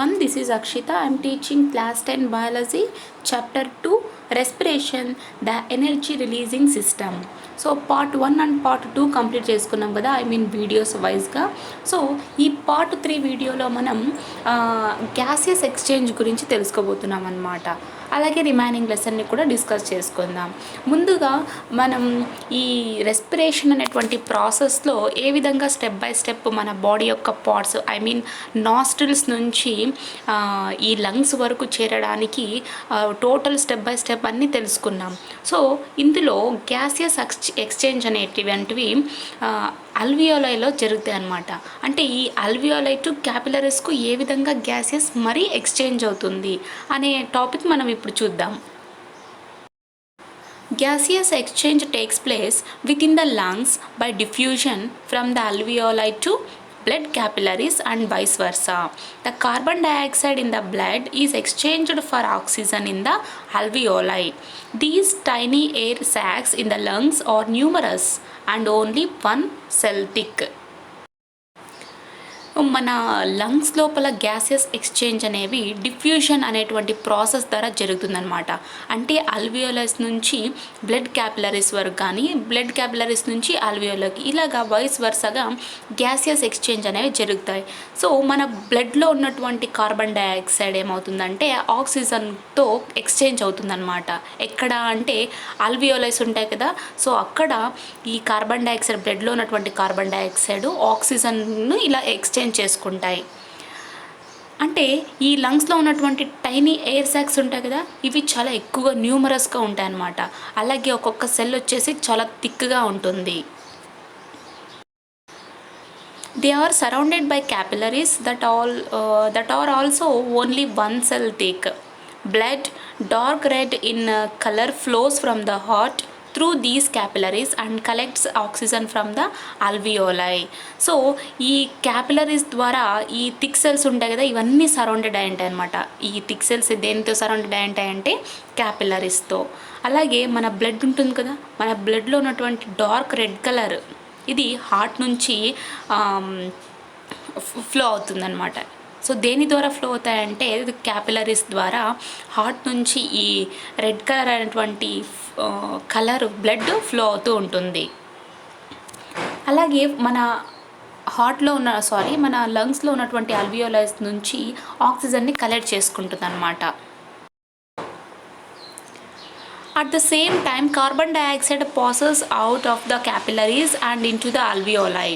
This is Akshita. I am teaching class 10 biology, chapter 2, respiration, the energy releasing system. So part 1 and part 2 complete చేసుకున్నాం కదా, videos వైజ్గా. So ఈ part 3 వీడియోలో మనం gaseous exchange గురించి తెలుసుకోబోతున్నాం అన్నమాట. అలాగే రిమైనింగ్ లెసన్ని కూడా డిస్కస్ చేసుకుందాం. ముందుగా మనం ఈ రెస్పిరేషన్ అనేటువంటి ప్రాసెస్లో ఏ విధంగా స్టెప్ బై స్టెప్ మన బాడీ యొక్క పార్ట్స్ నాస్ట్రిల్స్ నుంచి ఈ లంగ్స్ వరకు చేరడానికి టోటల్ స్టెప్ బై స్టెప్ అన్నీ తెలుసుకున్నాం. సో ఇందులో గ్యాసియస్ ఎక్స్చేంజ్ అనేటివంటివి అల్వియోలైలో జరుగుతాయి అన్నమాట. అంటే ఈ అల్వియోలై టు క్యాపిలరీస్కు ఏ విధంగా గ్యాసెస్ మరీ ఎక్స్చేంజ్ అవుతుంది అనే టాపిక్ మనం ఇప్పుడు చూద్దాం. Gaseous exchange takes place within the lungs by diffusion from the alveoli to blood capillaries and vice versa. The carbon dioxide in the blood is exchanged for oxygen in the alveoli. These tiny air sacs in the lungs are numerous and only one cell thick. మన lungs లోపల gases exchange అనేవి diffusion అనేటువంటి process ద్వారా జరుగుతుందన్నమాట. అంటే అల్వియోలస్ నుంచి blood capillaries వరకు కానీ బ్లడ్ క్యాపిలరీస్ నుంచి అల్వియోలకి ఇలాగా వైస్ వర్సగా గ్యాసియస్ ఎక్స్చేంజ్ అనేవి జరుగుతాయి. సో మన బ్లడ్లో ఉన్నటువంటి కార్బన్ డైఆక్సైడ్ ఏమవుతుందంటే ఆక్సిజన్తో ఎక్స్చేంజ్ అవుతుందన్నమాట. ఎక్కడ అంటే అల్వియోలైస్ ఉంటాయి కదా, సో అక్కడ ఈ కార్బన్ డైఆక్సైడ్ బ్లడ్లో ఉన్నటువంటి కార్బన్ డైఆక్సైడ్ ఆక్సిజన్ను ఇలా ఎక్స్చేంజ్ చేసుకుంటాయి. అంటే ఈ లంగ్స్లో ఉన్నటువంటి టైనీ ఎయిర్ సాక్స్ ఉంటాయి కదా, ఇవి చాలా ఎక్కువగా న్యూమరస్గా ఉంటాయి అన్నమాట. అలాగే ఒక్కొక్క సెల్ వచ్చేసి చాలా థిక్గా ఉంటుంది. They are surrounded by capillaries that are also only one cell thick. Blood, dark red in color, flows from the heart through these capillaries and collects oxygen from the alveoli. So ఈ capillaries ద్వారా ఈ thick cells ఉంటాయి కదా, ఇవన్నీ surrounded అయి ఉంటాయి అనమాట. ఈ థిక్ సెల్స్ దేనితో సరౌండెడ్ అయి ఉంటాయంటే క్యాపిలరీస్తో. అలాగే మన బ్లడ్ ఉంటుంది కదా, మన బ్లడ్లో ఉన్నటువంటి డార్క్ రెడ్ కలర్ ఇది హార్ట్ నుంచి ఫ్లో అవుతుందన్నమాట. సో దేని ద్వారా ఫ్లో అవుతాయంటే క్యాపిలరీస్ ద్వారా హార్ట్ నుంచి ఈ రెడ్ కలర్ అనేటువంటి కలర్ బ్లడ్ ఫ్లో అవుతూ ఉంటుంది. అలాగే మన మన లంగ్స్లో ఉన్నటువంటి అల్వియోలైస్ నుంచి ఆక్సిజన్ని కలెక్ట్ చేసుకుంటుంది అన్నమాట. At the same time, carbon dioxide passes out of the capillaries and into the alveoli.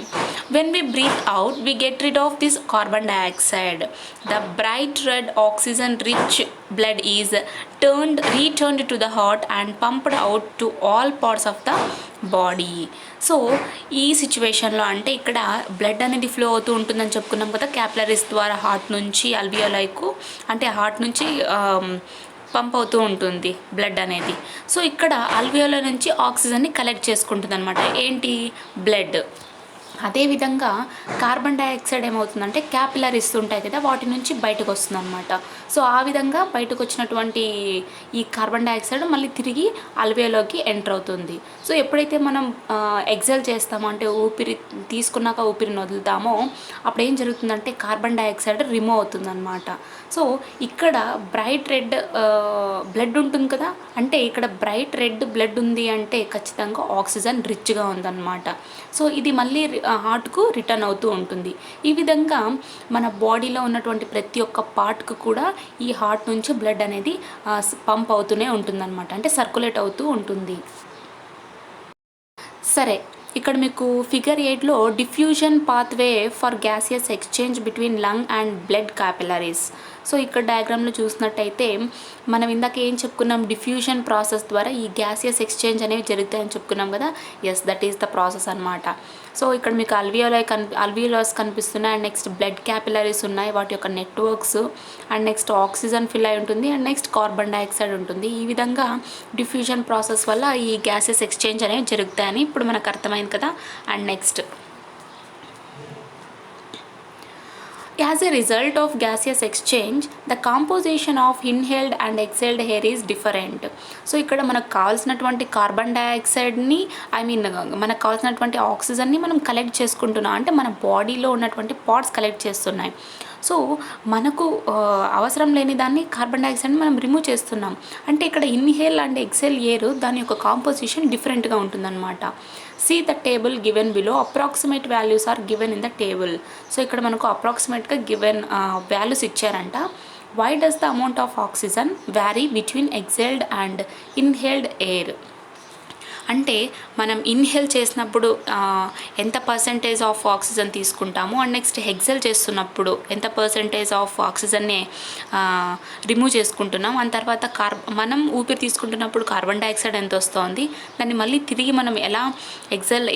When we breathe out, we get rid of this carbon dioxide. The bright red oxygen-rich blood is returned to the heart and pumped out to all parts of the body. So ఈ సిచ్యువేషన్లో అంటే ఇక్కడ blood అనేది flow అవుతూ ఉంటుందని చెప్పుకున్నాం కదా, capillaries ద్వారా హార్ట్ నుంచి అల్వియోలైకు, అంటే హార్ట్ నుంచి పంప్ అవుతూ ఉంటుంది బ్లడ్ అనేది. సో ఇక్కడ అల్వియోలా నుంచి ఆక్సిజన్ని కలెక్ట్ చేసుకుంటుంది అనమాట. ఏంటి? బ్లడ్. అదేవిధంగా కార్బన్ డైఆక్సైడ్ ఏమవుతుందంటే క్యాపిలరీస్ ఉంటాయి కదా, వాటి నుంచి బయటకు వస్తుంది అనమాట. సో ఆ విధంగా బయటకు వచ్చినటువంటి ఈ కార్బన్ డైఆక్సైడ్ మళ్ళీ తిరిగి అల్వేలోకి ఎంటర్ అవుతుంది. సో ఎప్పుడైతే మనం ఎగ్జైల్ చేస్తామో, అంటే ఊపిరి తీసుకున్నాక ఊపిరిని వదులుతామో, అప్పుడు ఏం జరుగుతుందంటే కార్బన్ డైఆక్సైడ్ రిమూవ్ అవుతుందన్నమాట. సో ఇక్కడ బ్రైట్ రెడ్ బ్లడ్ ఉంటుంది కదా, అంటే ఇక్కడ బ్రైట్ రెడ్ బ్లడ్ ఉంది అంటే ఖచ్చితంగా ఆక్సిజన్ రిచ్గా ఉందన్నమాట. సో ఇది మళ్ళీ హార్ట్కు రిటర్న్ అవుతూ ఉంటుంది. ఈ విధంగా మన బాడీలో ఉన్నటువంటి ప్రతి ఒక్క పార్ట్కు కూడా ఈ హార్ట్ నుంచి బ్లడ్ అనేది పంప్ అవుతూనే ఉంటుందన్నమాట, అంటే సర్క్యులేట్ అవుతూ ఉంటుంది. సరే, ఇక్కడ మీకు ఫిగర్ 8లో diffusion pathway for gaseous exchange between lung and blood capillaries. So ఇక్కడ డయాగ్రామ్లో చూసినట్టయితే మనం ఇందాక ఏం చెప్పుకున్నాం, డిఫ్యూజన్ ప్రాసెస్ ద్వారా ఈ గ్యాసియస్ ఎక్స్చేంజ్ అనేవి జరుగుతాయని చెప్పుకున్నాం కదా. Yes, that is the process అనమాట. సో ఇక్కడ మీకు అల్వియోలాస్ కనిపిస్తున్నాయి, అండ్ నెక్స్ట్ బ్లడ్ క్యాపిలరీస్ ఉన్నాయి, వాటి యొక్క networks, and next oxygen fill అయి ఉంటుంది, అండ్ నెక్స్ట్ కార్బన్ డైఆక్సైడ్ ఉంటుంది. ఈ విధంగా డిఫ్యూజన్ ప్రాసెస్ వల్ల ఈ గ్యాసెస్ ఎక్స్చేంజ్ అనేవి జరుగుతాయని ఇప్పుడు మనకు అర్థమైంది కదా. And next, as a result of gaseous exchange, the composition of inhaled and exhaled air is different. So ఇక్కడ మనకు కావాల్సినటువంటి కార్బన్ డైఆక్సైడ్ని మనకు కావాల్సినటువంటి ఆక్సిజన్ని మనం కలెక్ట్ చేసుకుంటున్నాం, అంటే మన బాడీలో ఉన్నటువంటి పార్ట్స్ కలెక్ట్ చేస్తున్నాయి. సో మనకు అవసరం లేని దాన్ని కార్బన్ డైఆక్సైడ్ని మనం రిమూవ్ చేస్తున్నాం. అంటే ఇక్కడ ఇన్హేల్ అండ్ ఎక్సేల్ ఎయిర్ దాని యొక్క కాంపోజిషన్ డిఫరెంట్గా ఉంటుందన్నమాట. See the table given below, approximate values are given in the table. So ఇక్కడ మనకు అప్రాక్సిమేట్గా గివెన్ వాల్యూస్ ఇచ్చారంట. Why does the amount of oxygen vary between exhaled and inhaled air? అంటే మనం ఇన్హేల్ చేసినప్పుడు ఎంత పర్సెంటేజ్ ఆఫ్ ఆక్సిజన్ తీసుకుంటాము, and next exhale చేస్తున్నప్పుడు ఎంత పర్సెంటేజ్ ఆఫ్ ఆక్సిజన్ని రిమూవ్ చేసుకుంటున్నాం, అండ్ తర్వాత మనం ఊపిరి తీసుకుంటున్నప్పుడు కార్బన్ డైఆక్సైడ్ ఎంత వస్తుంది, దాన్ని మళ్ళీ తిరిగి మనం ఎలా ఎక్సేల్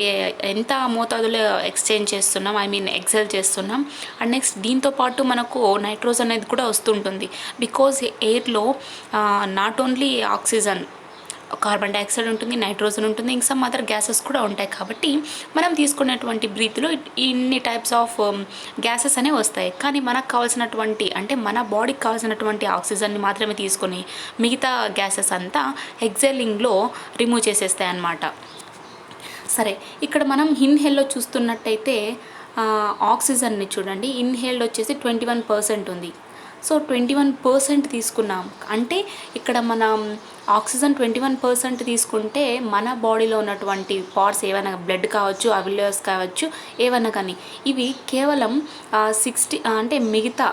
ఎంత మోతాదులో ఎక్స్చేంజ్ చేస్తున్నాం, ఎక్సేల్ చేస్తున్నాం. అండ్ నెక్స్ట్ దీంతో పాటు మనకు నైట్రోజన్ అనేది కూడా వస్తుంటుంది. బికాజ్ ఎయిర్లో not only oxygen, carbon dioxide ఉంటుంది, నైట్రోజన్ ఉంటుంది, ఇంకా సమ్ అదర్ గ్యాసెస్ కూడా ఉంటాయి. కాబట్టి మనం తీసుకునేటువంటి బ్రీత్లో ఇన్ని టైప్స్ ఆఫ్ గ్యాసెస్ అనేవి వస్తాయి. కానీ మనకు కావాల్సినటువంటి, అంటే మన బాడీకి కావాల్సినటువంటి ఆక్సిజన్ని మాత్రమే తీసుకొని మిగతా గ్యాసెస్ అంతా ఎక్సేలింగ్లో రిమూవ్ చేసేస్తాయి అన్నమాట. సరే, ఇక్కడ మనం ఇన్హేల్లో చూస్తున్నట్టయితే ఆక్సిజన్ని చూడండి, ఇన్హేల్డ్ వచ్చేసి 21% ఉంది. సో 21% తీసుకున్నాం అంటే ఇక్కడ మనం ఆక్సిజన్ 21% తీసుకుంటే మన బాడీలో ఉన్నటువంటి పార్ట్స్ ఏవైనా, బ్లడ్ కావచ్చు, అవిలియర్స్ కావచ్చు, ఏవైనా కానీ ఇవి కేవలం 60 అంటే మిగతా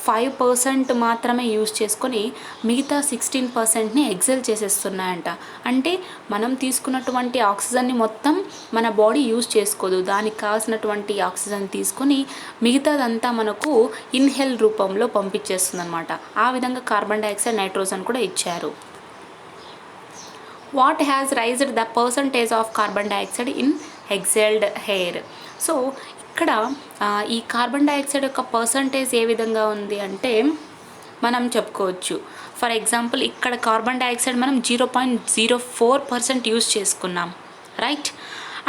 5% మాత్రమే యూజ్ చేసుకొని మిగతా 16%ని ఎక్సేల్ చేసేస్తున్నాయంట. అంటే మనం తీసుకున్నటువంటి ఆక్సిజన్ని మొత్తం మన బాడీ యూజ్ చేసుకోదు, దానికి కావాల్సినటువంటి ఆక్సిజన్ తీసుకొని మిగతాదంతా మనకు ఇన్హేల్ రూపంలో పంపించేస్తుంది అనమాట. ఆ విధంగా కార్బన్ డైఆక్సైడ్, నైట్రోజన్ కూడా ఇచ్చారు. What has raised the percentage of carbon dioxide in exhaled air? So ఇక్కడ ఈ కార్బన్ డైఆక్సైడ్ యొక్క పర్సంటేజ్ ఏ విధంగా ఉంది అంటే మనం చెప్పుకోవచ్చు. ఫర్ ఎగ్జాంపుల్ ఇక్కడ కార్బన్ డైఆక్సైడ్ మనం 0.04% యూజ్ చేసుకున్నాం, రైట్.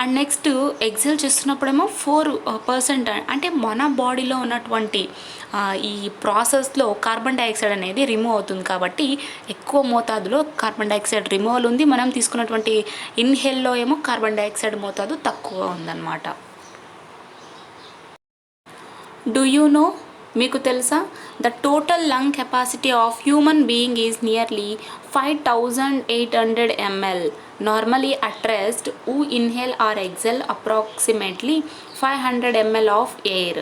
అండ్ నెక్స్ట్ ఎక్సేల్ చేస్తున్నప్పుడేమో 4%. అంటే మన బాడీలో ఉన్నటువంటి ఈ ప్రాసెస్లో కార్బన్ డైఆక్సైడ్ అనేది రిమూవ్ అవుతుంది కాబట్టి ఎక్కువ మోతాదులో కార్బన్ డైఆక్సైడ్ రిమూవల్ ఉంది. మనం తీసుకున్నటువంటి ఇన్హేల్లో ఏమో కార్బన్ డైఆక్సైడ్ మోతాదు తక్కువ ఉందన్నమాట. డూ యూ నో, మీకు తెలుసా, the total lung capacity of human being is nearly 5800 ml. Normally at rest, who inhale or exhale approximately 500 ml of air.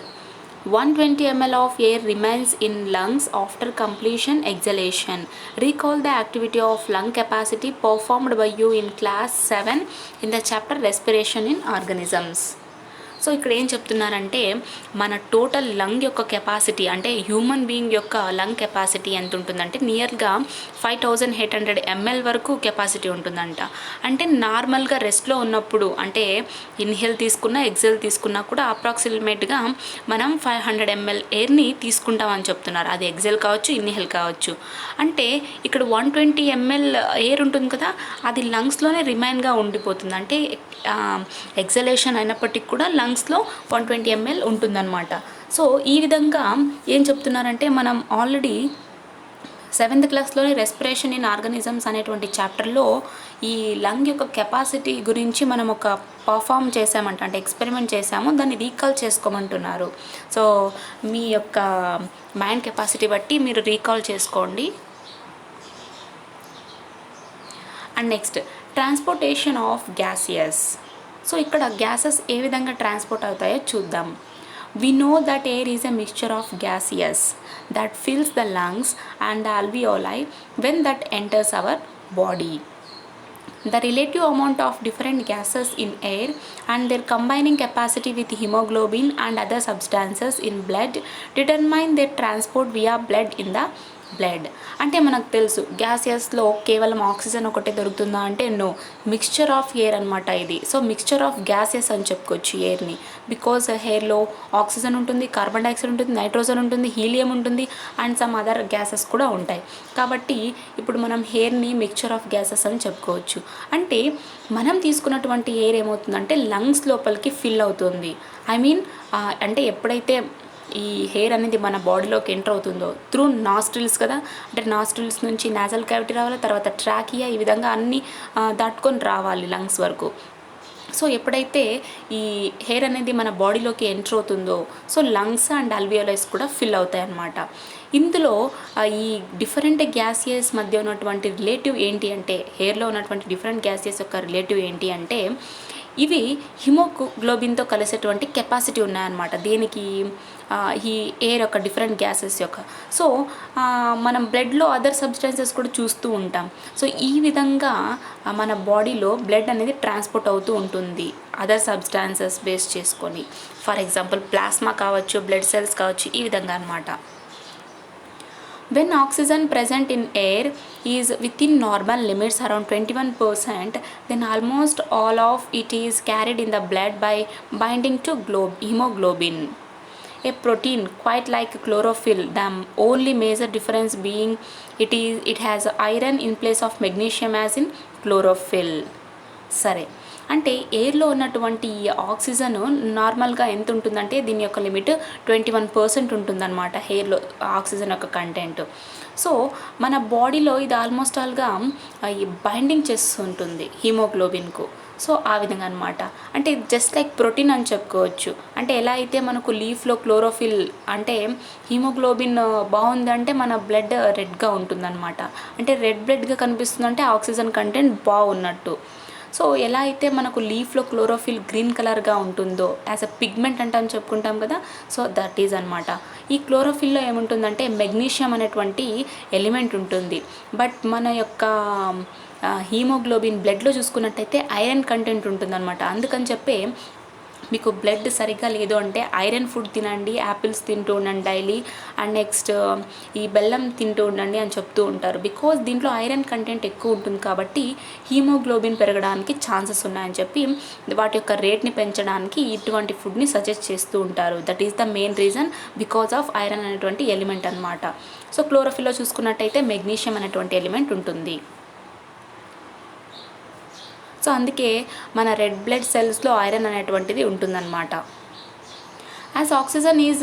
120 ml of air remains in lungs after completion exhalation. Recall the activity of lung capacity performed by you in class 7 in the chapter respiration in organisms. So ఇక్కడ ఏం చెప్తున్నారంటే మన total lung యొక్క capacity, అంటే human being యొక్క lung capacity ఎంత ఉంటుందంటే నియర్గా 5800 ml వరకు కెపాసిటీ ఉంటుందంట. అంటే నార్మల్గా రెస్ట్లో ఉన్నప్పుడు, అంటే ఇన్హేల్ తీసుకున్నా ఎక్సేల్ తీసుకున్నా కూడా అప్రాక్సిమేట్గా మనం 500 ml ఎయిర్ని తీసుకుంటామని చెప్తున్నారు. అది ఎక్సేల్ కావచ్చు, ఇన్హేల్ కావచ్చు. అంటే ఇక్కడ 120 ml ఎయిర్ ఉంటుంది కదా, అది లంగ్స్లోనే రిమైన్గా ఉండిపోతుంది. అంటే ఎక్సలేషన్ అయినప్పటికీ కూడా లంగ్స్లో 120 ml ఉంటుందన్నమాట. సో ఈ విధంగా ఏం చెప్తున్నారంటే మనం ఆల్రెడీ 7th క్లాస్లోని రెస్పిరేషన్ ఇన్ ఆర్గానిజమ్స్ అనేటువంటి చాప్టర్లో ఈ లంగ్ యొక్క కెపాసిటీ గురించి మనం ఒక పర్ఫామ్ చేసామంట, అంటే ఎక్స్పెరిమెంట్ చేసాము, దాన్ని రీకాల్ చేసుకోమంటున్నారు. సో మీ యొక్క మైండ్ కెపాసిటీ బట్టి మీరు రీకాల్ చేసుకోండి. And next transportation of gaseous. So ఇక్కడ గ్యాసెస్ ఏ విధంగా ట్రాన్స్పోర్ట్ అవుతాయో చూద్దాం. We know that air is a mixture of gases that fills the lungs and the alveoli when that enters our body. The relative amount of different gases in air and their combining capacity with hemoglobin and other substances in blood determine their transport via blood in the blood. అంటే మనకు తెలుసు గ్యాసియస్లో కేవలం oxygen ఒకటే దొరుకుతుందా అంటే no, mixture of air అనమాట ఇది. So mixture of gases అని చెప్పుకోవచ్చు ఎయిర్ని. బికాజ్ ఎయిర్లో ఆక్సిజన్ ఉంటుంది, కార్బన్ డైఆక్సైడ్ ఉంటుంది, నైట్రోజన్ ఉంటుంది, హీలియం ఉంటుంది, అండ్ సమ్ అదర్ గ్యాసెస్ కూడా ఉంటాయి. కాబట్టి ఇప్పుడు మనం ఎయిర్ని మిక్స్చర్ ఆఫ్ గ్యాసెస్ అని చెప్పుకోవచ్చు. అంటే మనం తీసుకున్నటువంటి ఎయిర్ ఏమవుతుందంటే లంగ్స్ లోపలికి ఫిల్ అవుతుంది. అంటే ఎప్పుడైతే ఈ హెయిర్ అనేది మన బాడీలోకి ఎంటర్ అవుతుందో త్రూ నాస్ట్రిల్స్ కదా, అంటే నాస్ట్రిల్స్ నుంచి నాజల్ క్యావిటీ రావాలి, తర్వాత ట్రాకియా, ఈ విధంగా అన్నీ దాటుకొని రావాలి లంగ్స్ వరకు. సో ఎప్పుడైతే ఈ హెయిర్ అనేది మన బాడీలోకి ఎంటర్ అవుతుందో సో లంగ్స్ అండ్ అల్వియోలైస్ కూడా ఫిల్ అవుతాయి అన్నమాట. ఇందులో ఈ డిఫరెంట్ గ్యాసియస్ మధ్య ఉన్నటువంటి రిలేటివ్ ఏంటి అంటే, హెయిర్లో ఉన్నటువంటి డిఫరెంట్ గ్యాసియస్ యొక్క రిలేటివ్ ఏంటి అంటే, ఇవి హిమోగ్లోబిన్తో కలిసేటువంటి కెపాసిటీ ఉన్నాయన్నమాట. దేనికి? ఈ ఎయిర్ యొక్క డిఫరెంట్ గ్యాసెస్ యొక్క. సో మనం బ్లడ్లో అదర్ సబ్స్టెన్సెస్ కూడా చూస్తూ ఉంటాం. సో ఈ విధంగా మన బాడీలో బ్లడ్ అనేది ట్రాన్స్పోర్ట్ అవుతూ ఉంటుంది అదర్ సబ్స్టాన్సెస్ బేస్ చేసుకొని. ఫర్ ఎగ్జాంపుల్ ప్లాస్మా కావచ్చు, బ్లడ్ సెల్స్ కావచ్చు, ఈ విధంగా అనమాట. When oxygen present in air is within normal limits around 21%, then almost all of it is carried in the blood by binding to hemoglobin, a protein quite like chlorophyll. The only major difference being it has iron in place of magnesium as in chlorophyll. సరే, అంటే ఎయిర్లో ఉన్నటువంటి ఈ oxygen నార్మల్గా ఎంత ఉంటుందంటే దీని యొక్క limit 21% ఉంటుందన్నమాట హెయిర్లో ఆక్సిజన్ యొక్క కంటెంట్. సో మన బాడీలో ఇది ఆల్మోస్ట్ ఆల్గా ఈ బైండింగ్ చేస్తుంటుంది హీమోగ్లోబిన్కు. సో ఆ విధంగా అనమాట. అంటే జస్ట్ లైక్ ప్రోటీన్ అని చెప్పుకోవచ్చు. అంటే ఎలా అయితే మనకు లీఫ్లో క్లోరోఫిల్ అంటే హీమోగ్లోబిన్ బాగుందంటే మన బ్లడ్ రెడ్గా ఉంటుందన్నమాట. అంటే రెడ్ బ్లడ్గా కనిపిస్తుందంటే ఆక్సిజన్ కంటెంట్ బాగున్నట్టు. సో ఎలా అయితే మనకు లీఫ్లో క్లోరోఫిల్ గ్రీన్ కలర్గా ఉంటుందో యాజ్ అ పిగ్మెంట్ అంటాం చెప్పుకుంటాం కదా, సో దట్ ఈజ్ అనమాట. ఈ క్లోరోఫిల్లో ఏముంటుందంటే మెగ్నీషియం అనేటువంటి ఎలిమెంట్ ఉంటుంది. బట్ మన యొక్క హీమోగ్లోబిన్ బ్లడ్లో చూసుకున్నట్టయితే ఐరన్ కంటెంట్ ఉంటుందన్నమాట. అందుకని చెప్పే మీకు బ్లడ్ సరిగ్గా లేదు అంటే ఐరన్ ఫుడ్ తినండి, యాపిల్స్ తింటూ ఉండండి డైలీ, అండ్ నెక్స్ట్ ఈ బెల్లం తింటూ ఉండండి అని చెప్తూ ఉంటారు. బికాజ్ దీంట్లో ఐరన్ కంటెంట్ ఎక్కువ ఉంటుంది కాబట్టి హీమోగ్లోబిన్ పెరగడానికి ఛాన్సెస్ ఉన్నాయని చెప్పి వాటి యొక్క రేట్ని పెంచడానికి ఇటువంటి ఫుడ్ని సజెస్ట్ చేస్తూ ఉంటారు. That is the main reason because of iron అనేటువంటి ఎలిమెంట్ అనమాట. సో క్లోరోఫిల్లో చూసుకున్నట్టయితే మెగ్నీషియం అనేటువంటి ఎలిమెంట్ ఉంటుంది. సో అందుకే మన రెడ్ బ్లడ్ సెల్స్లో ఐరన్ అనేటువంటిది ఉంటుందన్నమాట. As oxygen is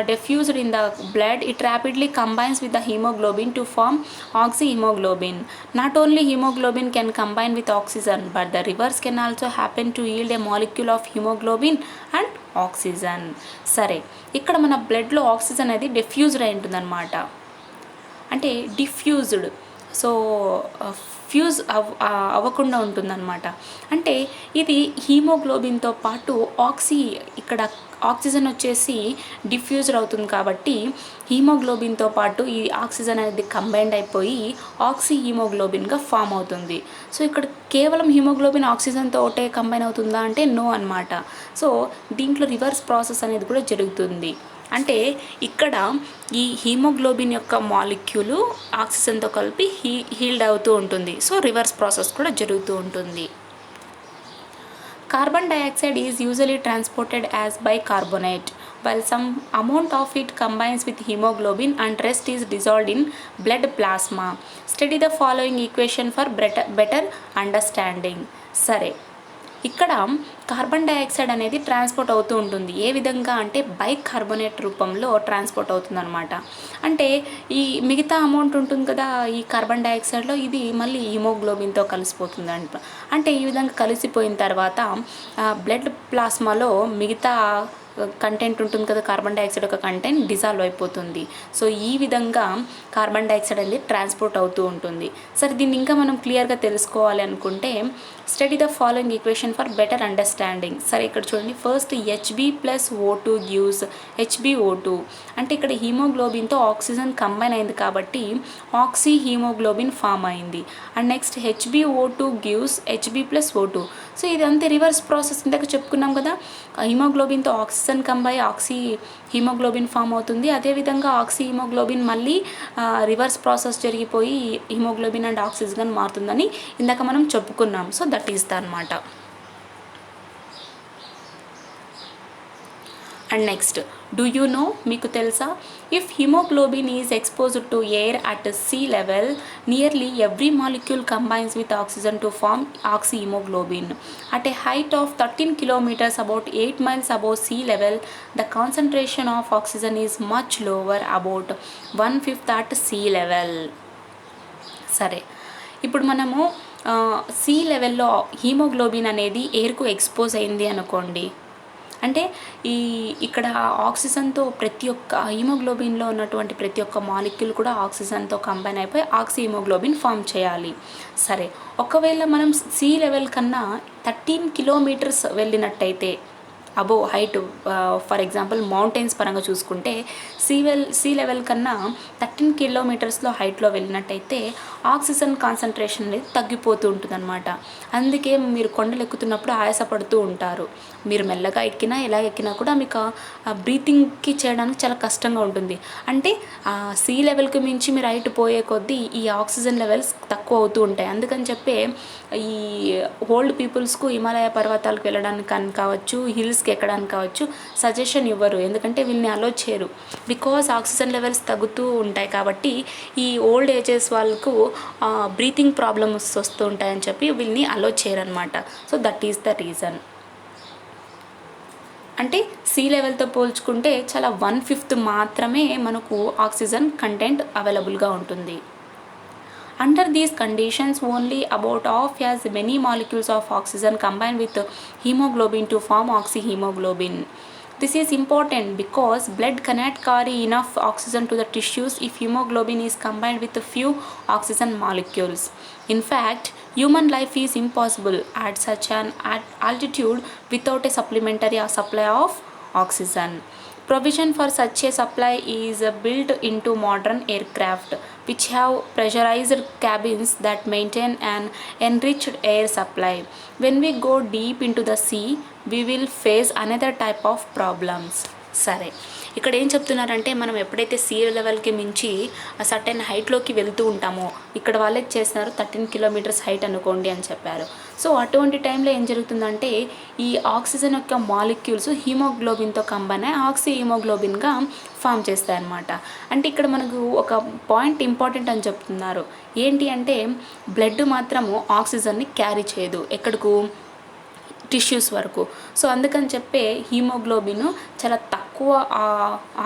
diffused in the blood, it rapidly combines with the hemoglobin to form oxyhemoglobin. Not only hemoglobin can combine with oxygen, but the reverse can also happen to yield a molecule of hemoglobin and oxygen. సరే, ఇక్కడ మన బ్లడ్లో oxygen అనేది diffused అయి ఉంటుందన్నమాట. అంటే diffused, so fuse అవ్వకుండా ఉంటుందన్నమాట. అంటే ఇది హీమోగ్లోబిన్తో పాటు ఇక్కడ ఆక్సిజన్ వచ్చేసి డిఫ్యూజ్డ్ అవుతుంది కాబట్టి హీమోగ్లోబిన్తో పాటు ఈ ఆక్సిజన్ అనేది కంబైండ్ అయిపోయి హీమోగ్లోబిన్గా ఫామ్ అవుతుంది. సో ఇక్కడ కేవలం హీమోగ్లోబిన్ ఆక్సిజన్తో ఒకటే కంబైన్ అవుతుందా అంటే నో అనమాట. సో దీంట్లో రివర్స్ ప్రాసెస్ అనేది కూడా జరుగుతుంది. అంటే ఇక్కడ ఈ హీమోగ్లోబిన్ యొక్క మాలిక్యూలు ఆక్సిజన్తో కలిపి హీల్డ్ అవుతూ ఉంటుంది. సో రివర్స్ ప్రాసెస్ కూడా జరుగుతూ ఉంటుంది. Carbon dioxide is usually transported as bicarbonate, while some amount of it combines with hemoglobin and rest is dissolved in blood plasma. Study the following equation for better understanding. సరే, ఇక్కడ carbon dioxide అనేది transport అవుతూ ఉంటుంది. ఏ విధంగా అంటే bicarbonate రూపంలో transport అవుతుందన్నమాట. అంటే ఈ మిగతా అమౌంట్ ఉంటుంది కదా ఈ కార్బన్ డైఆక్సైడ్లో, ఇది మళ్ళీ హిమోగ్లోబిన్తో కలిసిపోతుంది అంట. అంటే ఈ విధంగా కలిసిపోయిన తర్వాత బ్లడ్ ప్లాస్మాలో మిగతా కంటెంట్ ఉంటుంది కదా కార్బన్ డైఆక్సైడ్ యొక్క కంటెంట్ డిజాల్వ్ అయిపోతుంది. సో ఈ విధంగా కార్బన్ డైఆక్సైడ్ అనేది ట్రాన్స్పోర్ట్ అవుతూ ఉంటుంది. సరే, దీన్ని ఇంకా మనం క్లియర్గా తెలుసుకోవాలి అనుకుంటే study the following equation for better understanding. సరే, ఇక్కడ చూడండి, ఫస్ట్ Hb+O2 గివ్స్ HbO2. అంటే ఇక్కడ హీమోగ్లోబిన్తో ఆక్సిజన్ కంబైన్ అయింది కాబట్టి హీమోగ్లోబిన్ ఫామ్ అయింది. And next HbO2 gives Hb+O2. So ఇదంతా రివర్స్ ప్రాసెస్. ఇందాక చెప్పుకున్నాం కదా, హీమోగ్లోబిన్తో ఆక్సిజన్ కంబై హీమోగ్లోబిన్ ఫామ్ అవుతుంది. అదేవిధంగా హీమోగ్లోబిన్ మళ్ళీ రివర్స్ ప్రాసెస్ జరిగిపోయి హీమోగ్లోబిన్ అండ్ ఆక్సిజన్ మారుతుందని ఇందాక మనం చెప్పుకున్నాం. సో దట్ ఈస్ ద అనమాట. And next, do you know, మీకు తెలుసా, if haemoglobin is exposed to air at sea level, nearly every molecule combines with oxygen to form oxyhaemoglobin. At A height of 13 kilometers, about 8 miles above sea level, the concentration of oxygen is much lower, about 1/5 at sea level. సరే, ఇప్పుడు మనము see లెవెల్లో haemoglobin అనేది ఎయిర్కు expose అయింది అనుకోండి, అంటే ఇక్కడ ఆక్సిజన్తో ప్రతి ఒక్క హీమోగ్లోబిన్లో ఉన్నటువంటి ప్రతి ఒక్క మాలిక్యూల్ కూడా ఆక్సిజన్తో కంబైన్ అయిపోయి ఆక్సి హీమోగ్లోబిన్ ఫామ్ చేయాలి. సరే, ఒకవేళ మనం సీ లెవెల్ కన్నా 13 కిలోమీటర్స్ వెళ్ళినట్టయితే, above height, for example mountains పరంగా చూసుకుంటే సీ లెవెల్ కన్నా 13 కిలోమీటర్స్లో హైట్లో వెళ్ళినట్టయితే ఆక్సిజన్ కాన్సన్ట్రేషన్ అనేది తగ్గిపోతూ ఉంటుందన్నమాట. అందుకే మీరు కొండలు ఎక్కుతున్నప్పుడు ఆయాసపడుతూ ఉంటారు. మీరు మెల్లగా ఎక్కినా ఎలా ఎక్కినా కూడా మీకు బ్రీతింగ్కి చేయడానికి చాలా కష్టంగా ఉంటుంది. అంటే సీ లెవెల్కి మించి మీరు హైట్ పోయే కొద్దీ ఈ ఆక్సిజన్ లెవెల్స్ తక్కువ అవుతూ ఉంటాయి. అందుకని చెప్పే ఈ ఓల్డ్ పీపుల్స్కు హిమాలయ పర్వతాలకు వెళ్ళడానికి కావచ్చు, హిల్స్కి ఎక్కడానికి కావచ్చు సజెషన్ ఇవ్వరు. ఎందుకంటే వీళ్ళని అలో చేయరు. బికాస్ ఆక్సిజన్ లెవెల్స్ తగ్గుతూ ఉంటాయి కాబట్టి ఈ ఓల్డ్ ఏజెస్ వాళ్ళకు బ్రీతింగ్ ప్రాబ్లమ్స్ వస్తూ ఉంటాయని చెప్పి వీళ్ళని అలో చేయరనమాట. So that is the reason. అంటే సీ లెవెల్తో పోల్చుకుంటే చాలా 1/5 మాత్రమే మనకు ఆక్సిజన్ కంటెంట్ అవైలబుల్గా ఉంటుంది. Under these conditions, only about half as many molecules of oxygen combine with hemoglobin to form oxyhemoglobin. This is important because blood cannot carry enough oxygen to the tissues if hemoglobin is combined with a few oxygen molecules. In fact, human life is impossible at such an altitude without a supplementary supply of oxygen. Provision for such a supply is built into modern aircraft, which have pressurized cabins that maintain an enriched air supply. When we go deep into the sea, we will face another type of problems. సరే, ఇక్కడ ఏం చెప్తున్నారంటే మనం ఎప్పుడైతే see లెవెల్కి మించి certain హైట్లోకి వెళ్తూ ఉంటామో, ఇక్కడ వాళ్ళే చేస్తున్నారు 13 కిలోమీటర్స్ హైట్ అనుకోండి అని చెప్పారు. సో అటువంటి టైంలో ఏం జరుగుతుందంటే ఈ ఆక్సిజన్ యొక్క మాలిక్యూల్స్ హీమోగ్లోబిన్తో కంబైన్ అయ్యి ఆక్సి హీమోగ్లోబిన్గా ఫామ్ చేస్తాయన్నమాట. అంటే ఇక్కడ మనకు ఒక పాయింట్ ఇంపార్టెంట్ అని చెప్తున్నారు. ఏంటి అంటే బ్లడ్ మాత్రము ఆక్సిజన్ని క్యారీ చేయదు ఎక్కడకు, టిష్యూస్ వరకు. సో అందుకని చెప్పే హీమోగ్లోబిన్ చాలా తక్కువ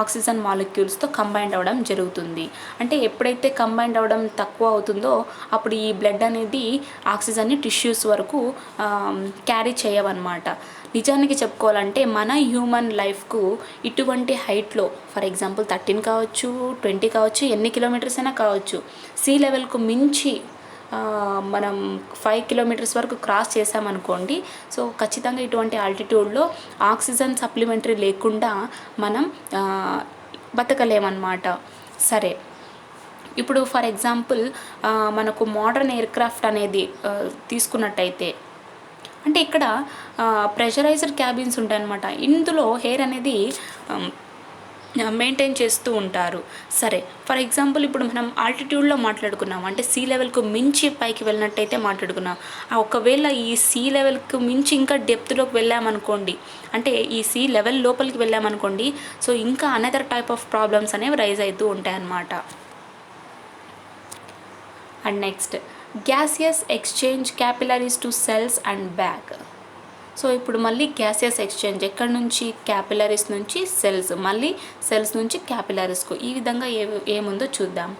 ఆక్సిజన్ మాలిక్యూల్స్తో కంబైండ్ అవ్వడం జరుగుతుంది. అంటే ఎప్పుడైతే కంబైండ్ అవ్వడం తక్కువ అవుతుందో అప్పుడు ఈ బ్లడ్ అనేది ఆక్సిజన్ని టిష్యూస్ వరకు క్యారీ చేయవన్నమాట. నిజానికి చెప్పుకోవాలంటే మన హ్యూమన్ లైఫ్కు ఇటువంటి హైట్లో, ఫర్ ఎగ్జాంపుల్ 13 కావచ్చు, 20 కావచ్చు, ఎన్ని కిలోమీటర్స్ అయినా కావచ్చు, సీ లెవెల్కు మించి మనం 5 కిలోమీటర్స్ వరకు క్రాస్ చేసామనుకోండి, సో ఖచ్చితంగా ఇటువంటి ఆల్టిట్యూడ్లో ఆక్సిజన్ సప్లిమెంటరీ లేకుండా మనం బతకలేమన్నమాట. సరే, ఇప్పుడు ఫర్ ఎగ్జాంపుల్ మనకు మోడర్న్ ఎయిర్క్రాఫ్ట్ అనేది తీసుకున్నట్టయితే, అంటే ఇక్కడ ప్రెషరైజ్డ్ క్యాబిన్స్ ఉంటాయన్నమాట. ఇందులో ఎయిర్ అనేది మెయింటైన్ చేస్తూ ఉంటారు. సరే, ఫర్ ఎగ్జాంపుల్ ఇప్పుడు మనం ఆల్టిట్యూడ్లో మాట్లాడుకున్నాం, అంటే సీ లెవెల్కు మించి పైకి వెళ్ళినట్టయితే మాట్లాడుకున్నాం. ఒకవేళ ఈ సీ లెవెల్కు మించి ఇంకా డెప్త్లోకి వెళ్ళామనుకోండి, అంటే ఈ సీ లెవెల్ లోపలికి వెళ్ళామనుకోండి, సో ఇంకా అనదర్ టైప్ ఆఫ్ ప్రాబ్లమ్స్ అనేవి రైజ్ అవుతూ ఉంటాయి అన్నమాట. And next, gaseous exchange capillaries to cells and back. So ఇప్పుడు మళ్ళీ గ్యాసియస్ ఎక్స్చేంజ్ ఎక్కడి నుంచి, క్యాపిలరీస్ నుంచి సెల్స్, మళ్ళీ సెల్స్ నుంచి క్యాపిలరీస్కు, ఈ విధంగా ఏముందో చూద్దాం.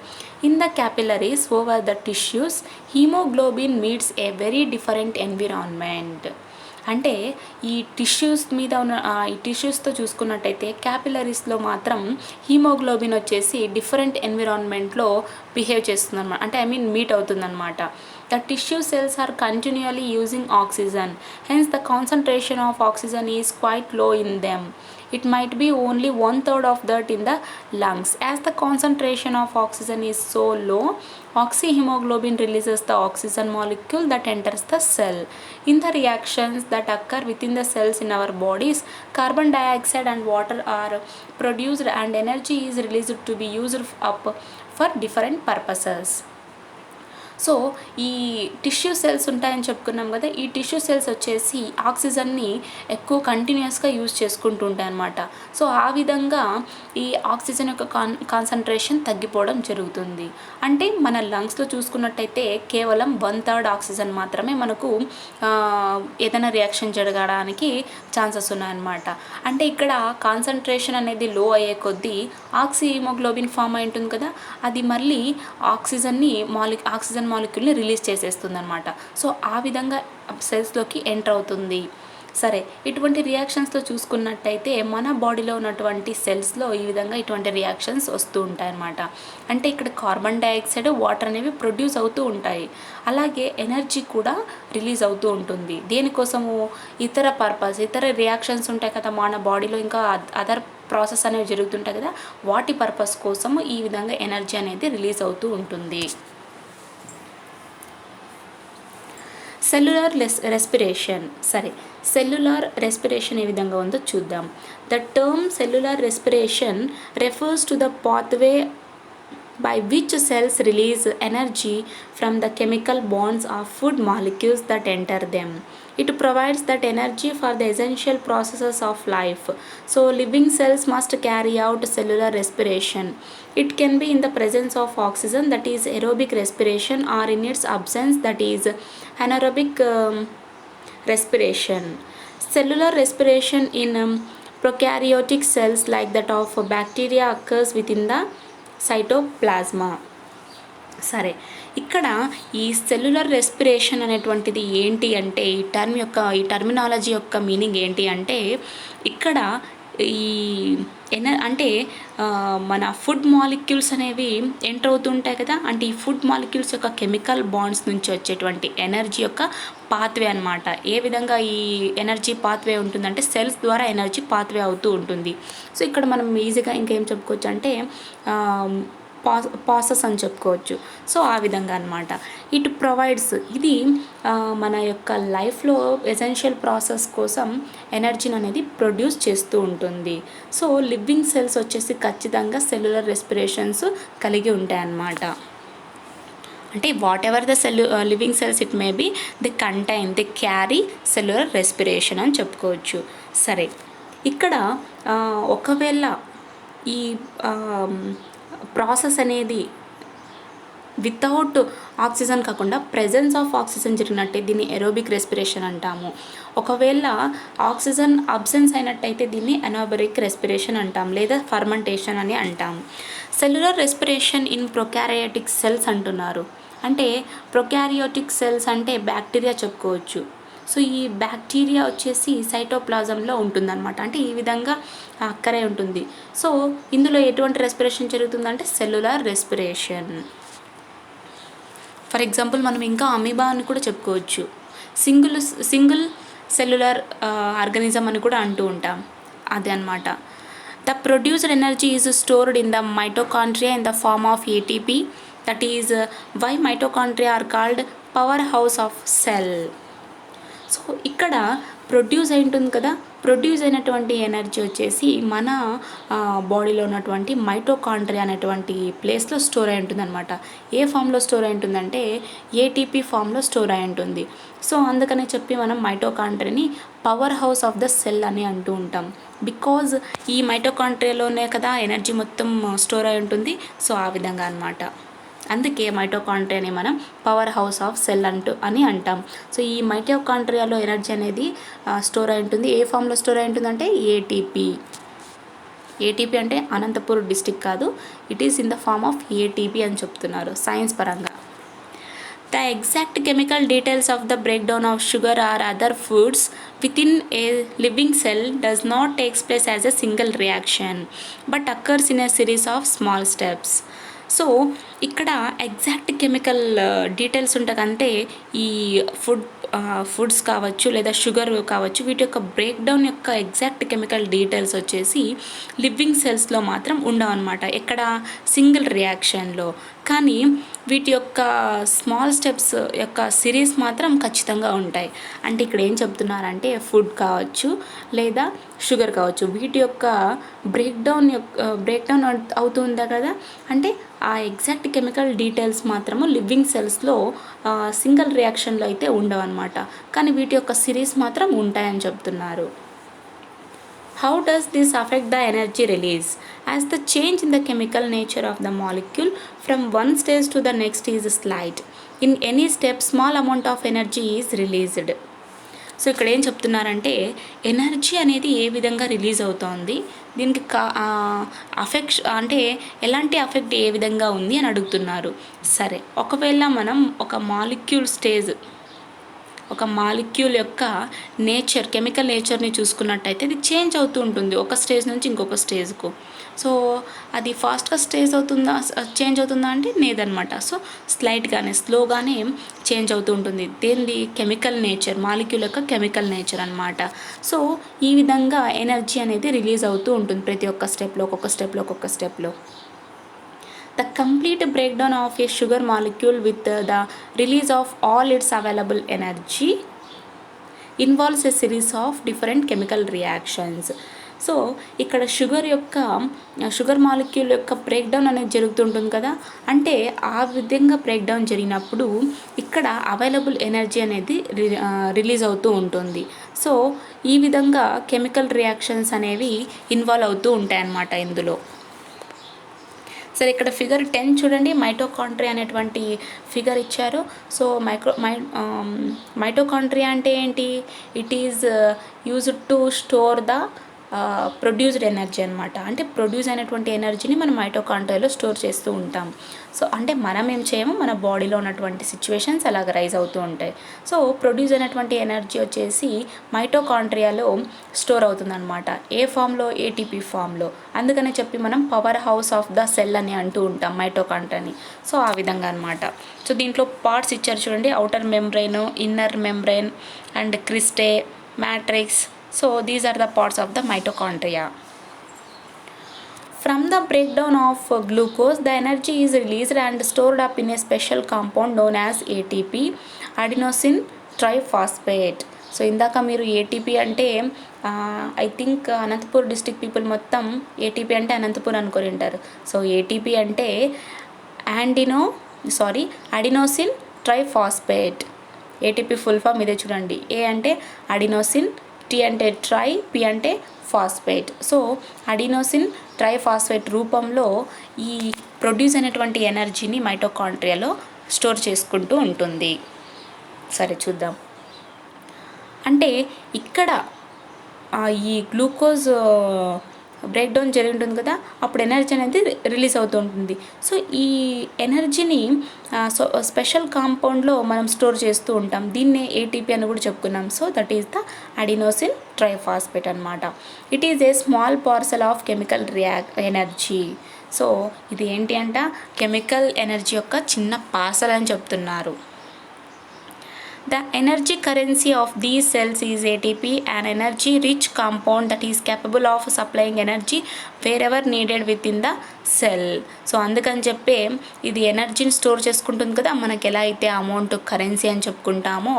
In the capillaries over the tissues haemoglobin meets a very different environment. అంటే ఈ టిష్యూస్ మీద ఉన్న ఈ టిష్యూస్తో చూసుకున్నట్టయితే క్యాపిలరీస్లో మాత్రం హీమోగ్లోబిన్ వచ్చేసి డిఫరెంట్ ఎన్విరాన్మెంట్లో బిహేవ్ చేస్తుందన్నమాట. అంటే మీట్ అవుతుందన్నమాట. The tissue cells are continually using oxygen, hence the concentration of oxygen is quite low in them. It might be only 1/3 of that in the lungs. As the concentration of oxygen is so low, oxyhemoglobin releases the oxygen molecule that enters the cell. In the reactions that occur within the cells in our bodies, carbon dioxide and water are produced and energy is released to be used up for different purposes. So ఈ tissue cells ఉంటాయని చెప్పుకున్నాం కదా, ఈ tissue cells వచ్చేసి ఆక్సిజన్ని ఎక్కువ కంటిన్యూస్గా use చేసుకుంటూ ఉంటాయి అన్నమాట. సో ఆ విధంగా ఈ ఆక్సిజన్ యొక్క కాన్సన్ట్రేషన్ తగ్గిపోవడం జరుగుతుంది. అంటే మన లంగ్స్లో చూసుకున్నట్టయితే కేవలం 1/3 ఆక్సిజన్ మాత్రమే మనకు ఏదైనా రియాక్షన్ జరగడానికి ఛాన్సెస్ ఉన్నాయన్నమాట. అంటే ఇక్కడ కాన్సన్ట్రేషన్ అనేది లో అయ్యే కొద్దీ ఆక్సి హిమోగ్లోబిన్ ఫామ్ అయి ఉంటుంది కదా, అది మళ్ళీ ఆక్సిజన్ ఆక్సిజన్ మాలిక్యూల్ని రిలీజ్ చేసేస్తుంది అనమాట. సో ఆ విధంగా సెల్స్లోకి ఎంటర్ అవుతుంది. సరే, ఇటువంటి రియాక్షన్స్లో చూసుకున్నట్టయితే మన బాడీలో ఉన్నటువంటి సెల్స్లో ఈ విధంగా ఇటువంటి రియాక్షన్స్ వస్తూ ఉంటాయన్నమాట. అంటే ఇక్కడ కార్బన్ డైఆక్సైడ్, వాటర్ అనేవి ప్రొడ్యూస్ అవుతూ ఉంటాయి. అలాగే ఎనర్జీ కూడా రిలీజ్ అవుతూ ఉంటుంది. దేనికోసము? ఇతర రియాక్షన్స్ ఉంటాయి కదా మన బాడీలో, ఇంకా అదర్ ప్రాసెస్ అనేవి జరుగుతుంటాయి కదా, వాటి పర్పస్ కోసము ఈ విధంగా ఎనర్జీ అనేది రిలీజ్ అవుతూ ఉంటుంది. Cellular respiration. సరే, సెల్యులర్ రెస్పిరేషన్ ఏ విధంగా ఉందో చూద్దాం. The term cellular respiration refers to the pathway by which cells release energy from the chemical bonds of food molecules that enter them. It provides that energy for the essential processes of life. So living cells must carry out cellular respiration. It can be in the presence of oxygen, that is aerobic respiration, or in its absence, that is anaerobic respiration. Cellular respiration in prokaryotic cells like that of bacteria occurs within the సైటోప్లాజ్మా. సరే, ఇక్కడ ఈ cellular respiration అనేటువంటిది ఏంటి అంటే, ఈ terminology యొక్క meaning ఏంటి అంటే, ఇక్కడ ఈ అంటే మన ఫుడ్ మాలిక్యూల్స్ అనేవి ఎంటర్ అవుతుంటాయి కదా, అంటే ఈ ఫుడ్ మాలిక్యూల్స్ యొక్క కెమికల్ బాండ్స్ నుంచి వచ్చేటువంటి ఎనర్జీ యొక్క పాత్వే అనమాట. ఏ విధంగా ఈ ఎనర్జీ పాత్వే ఉంటుందంటే సెల్స్ ద్వారా ఎనర్జీ పాత్వే అవుతూ ఉంటుంది. సో ఇక్కడ మనం ఈజీగా ఇంకేం చెప్పుకోవచ్చు అంటే ప్రాసెస్ అని చెప్పుకోవచ్చు. సో ఆ విధంగా అనమాట. ఇట్ ప్రొవైడ్స్, ఇది మన యొక్క లైఫ్లో ఎసెన్షియల్ ప్రాసెస్ కోసం ఎనర్జీని అనేది ప్రొడ్యూస్ చేస్తూ ఉంటుంది. సో లివింగ్ సెల్స్ వచ్చేసి ఖచ్చితంగా సెల్యులర్ రెస్పిరేషన్స్ కలిగి ఉంటాయన్నమాట. అంటే whatever the living cells it may be, they carry cellular respiration అని చెప్పుకోవచ్చు. సరే, ఇక్కడ ఒకవేళ ఈ ప్రాసెస్ అనేది వితౌట్ ఆక్సిజన్ కాకుండా ప్రెజెన్స్ ఆఫ్ ఆక్సిజన్ జరిగినట్టే దీన్ని ఎరోబిక్ రెస్పిరేషన్ అంటాము. ఒకవేళ ఆక్సిజన్ అబ్సెన్స్ అయినట్టయితే దీన్ని అనాబరిక్ రెస్పిరేషన్ అంటాం, లేదా ఫర్మెంటేషన్ అని అంటాము. Cellular respiration in prokaryotic cells అంటున్నారు. అంటే ప్రొకారియోటిక్ సెల్స్ అంటే బ్యాక్టీరియా చెప్పుకోవచ్చు. సో ఈ బ్యాక్టీరియా వచ్చేసి సైటోప్లాజంలో ఉంటుందన్నమాట. అంటే ఈ విధంగా అక్కడే ఉంటుంది. సో ఇందులో ఎటువంటి రెస్పిరేషన్ జరుగుతుందంటే సెల్యులర్ రెస్పిరేషన్. ఫర్ ఎగ్జాంపుల్ మనం ఇంకా అమీబా అని కూడా చెప్పుకోవచ్చు. సింగిల్ సెల్యులర్ ఆర్గానిజం అని కూడా అంటూ ఉంటాం. అదే అనమాట. The produced energy is stored in the mitochondria in the form of ATP. That is why mitochondria are called power house of cell. So ఇక్కడ ప్రొడ్యూస్ అయి ఉంటుంది కదా, ప్రొడ్యూస్ అయినటువంటి ఎనర్జీ వచ్చేసి మన బాడీలో ఉన్నటువంటి మైటోకాండ్రియా అనేటువంటి ప్లేస్లో స్టోర్ అయి ఉంటుంది అనమాట. ఏ ఫామ్లో స్టోర్ అయి ఉంటుందంటే ఏటీపీ ఫామ్లో స్టోర్ అయి ఉంటుంది. సో అందుకనే చెప్పి మనం మైటోకాండ్రియాని power house of the cell అని అంటూ ఉంటాం. బికాజ్ ఈ మైటోకాండ్రియాలోనే కదా ఎనర్జీ మొత్తం స్టోర్ అయి ఉంటుంది. సో ఆ విధంగా అనమాట. అందుకే మైటోకాండ్రియాని మనం పవర్ హౌస్ ఆఫ్ సెల్ అని అంటాం. సో ఈ మైటోకాండ్రియాలో ఎనర్జీ అనేది స్టోర్ అయి ఉంటుంది. ఏ ఫామ్లో స్టోర్ అయి ఉంటుందంటే ఏటీపీ. ఏటీపీ అంటే అనంతపూర్ డిస్టిక్ కాదు, it is in the form of ATP అని చెప్తున్నారు సైన్స్ పరంగా. The exact chemical details of the breakdown of sugar or other foods within a living cell does not take place as a single reaction but occurs in a series of small steps. So ఇక్కడ exact chemical details ఉంటుందంటే ఈ foods కావచ్చు లేదా sugar కావచ్చు, వీటి యొక్క breakdown యొక్క exact chemical details వచ్చేసి లివింగ్ సెల్స్లో మాత్రం ఉండవు అనమాట. ఎక్కడ? సింగిల్ రియాక్షన్లో. కానీ వీటి యొక్క స్మాల్ స్టెప్స్ యొక్క సిరీస్ మాత్రం ఖచ్చితంగా ఉంటాయి. అంటే ఇక్కడ ఏం చెప్తున్నారంటే ఫుడ్ కావచ్చు లేదా షుగర్ కావచ్చు, వీటి యొక్క బ్రేక్డౌన్ అవుతుందా కదా, అంటే ఆ ఎగ్జాక్ట్ కెమికల్ డీటెయిల్స్ మాత్రము లివింగ్ సెల్స్లో సింగిల్ రియాక్షన్లో అయితే ఉండవు అనమాట. కానీ వీటి యొక్క సిరీస్ మాత్రం ఉంటాయని చెప్తున్నారు. How does this affect the energy release? As the change in the chemical nature of the molecule from one stage to the next is slight. In any step, small amount of energy is released. So ఇక్కడ ఏం చెప్తున్నారంటే energy అనేది ఏ విధంగా release అవుతోంది, దీనికి affect అంటే ఎలాంటి affect ఏ విధంగా ఉంది అని అడుగుతున్నారు. సరే, ఒకవేళ మనం ఒక మాలిక్యూల్ యొక్క నేచర్, కెమికల్ నేచర్ని చూసుకున్నట్టయితే అది చేంజ్ అవుతూ ఉంటుంది ఒక స్టేజ్ నుంచి ఇంకొక స్టేజ్కు. సో అది ఫాస్ట్గా చేంజ్ అవుతుందా అంటే లేదనమాట. సో స్లోగానే చేంజ్ అవుతూ ఉంటుంది. దేనిది? కెమికల్ నేచర్, మాలిక్యూల్ యొక్క కెమికల్ నేచర్ అనమాట. సో ఈ విధంగా ఎనర్జీ అనేది రిలీజ్ అవుతూ ఉంటుంది ప్రతి ఒక్క ఒక్కొక్క స్టెప్లో. The complete breakdown of a sugar molecule with the release of all its available energy involves a series of different chemical reactions. So ఇక్కడ షుగర్ మాలిక్యూల్ యొక్క బ్రేక్డౌన్ అనేది జరుగుతుంటుంది కదా, అంటే ఆ విధంగా బ్రేక్డౌన్ జరిగినప్పుడు ఇక్కడ అవైలబుల్ ఎనర్జీ అనేది రిలీజ్ అవుతూ ఉంటుంది. సో ఈ విధంగా కెమికల్ రియాక్షన్స్ అనేవి ఇన్వాల్వ్ అవుతూ ఉంటాయన్నమాట ఇందులో. సరే, ఇక్కడ ఫిగర్ 10 చూడండి. మైటోకాండ్రియా అనేటువంటి ఫిగర్ ఇచ్చారు. సో మైటోకాండ్రియా అంటే ఏంటి? It is used to store the produced energy అనమాట. అంటే ప్రొడ్యూస్ అయినటువంటి ఎనర్జీని మనం మైటోకాండ్రియాలో స్టోర్ చేస్తూ ఉంటాం. సో అంటే మనం ఏం చేయము, మన బాడీలో ఉన్నటువంటి సిచ్యువేషన్స్ అలాగ రైజ్ అవుతూ ఉంటాయి. సో ప్రొడ్యూస్ అయినటువంటి ఎనర్జీ వచ్చేసి మైటోకాండ్రియాలో స్టోర్ అవుతుందన్నమాట. ఏ ఫామ్లో? ఏటీపీ ఫామ్లో. అందుకనే చెప్పి మనం power house of the cell అని అంటూ ఉంటాం మైటోకాండ్రియాని. సో ఆ విధంగా అనమాట. సో దీంట్లో పార్ట్స్ ఇచ్చారు చూడండి. Outer membrane, inner membrane and cristae, matrix. So these are the parts of the mitochondria. From the breakdown of glucose, the energy is released and stored up in a special compound known as ATP, adenosine triphosphate. So ఇందాక మీరు ATP అంటే I think Anantapur district people మొత్తం ATP అంటే అనంతపూర్ అనుకొని ఉంటారు. So ATP అంటే adenosine triphosphate. ATP full form ఇదే చూడండి. ఏ అంటే అడినోసిన్, టీ అంటే ట్రై, పి అంటే ఫాస్ఫేట్. సో అడినోసిన్ ట్రైఫాస్ఫేట్ రూపంలో ఈ ప్రొడ్యూస్ అయినటువంటి ఎనర్జీని మైటోకాండ్రియాలో స్టోర్ చేసుకుంటూ ఉంటుంది. సరే చూద్దాం. అంటే ఇక్కడ ఈ గ్లూకోజ్ బ్రేక్డౌన్ జరిగి ఉంటుంది కదా, అప్పుడు ఎనర్జీ అనేది రిలీజ్ అవుతూ ఉంటుంది. సో ఈ ఎనర్జీని స్పెషల్ కాంపౌండ్లో మనం స్టోర్ చేస్తూ ఉంటాం. దీన్నే ఏటీపీ అని కూడా చెప్పుకున్నాం. So that is the adenosine triphosphate అనమాట. It is a small parcel of chemical energy. So ఇది ఏంటి అంట? కెమికల్ ఎనర్జీ యొక్క చిన్న పార్సల్ అని చెప్తున్నారు. The energy currency of these cells is ATP, an energy-rich compound that is capable of supplying energy wherever needed within the cell. So అందుకని చెప్పే ఇది ఎనర్జీని స్టోర్ చేసుకుంటుంది కదా. మనకి ఎలా అయితే అమౌంట్ కరెన్సీ అని చెప్పుకుంటామో,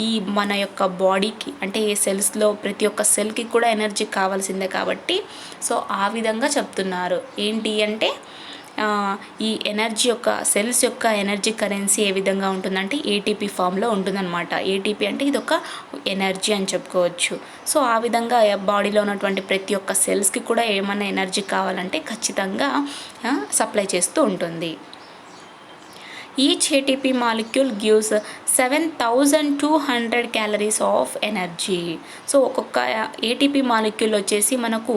ఈ మన యొక్క బాడీకి అంటే ఈ సెల్స్లో ప్రతి ఒక్క సెల్కి కూడా ఎనర్జీ కావాల్సిందే కాబట్టి సో ఆ విధంగా చెప్తున్నారు. ఏంటి అంటే ఈ ఎనర్జీ యొక్క సెల్స్ యొక్క ఎనర్జీ కరెన్సీ ఏ విధంగా ఉంటుందంటే ఏటీపీ ఫామ్లో ఉంటుందన్నమాట. ఏటీపీ అంటే ఇది ఒక ఎనర్జీ అని చెప్పుకోవచ్చు. సో ఆ విధంగా బాడీలో ఉన్నటువంటి ప్రతి ఒక్క సెల్స్కి కూడా ఏమైనా ఎనర్జీ కావాలంటే ఖచ్చితంగా సప్లై చేస్తూ ఉంటుంది. Each ATP molecule gives 7,200 calories of energy. So ఒక్కొక్క ఏటీపీ మాలిక్యూల్ వచ్చేసి మనకు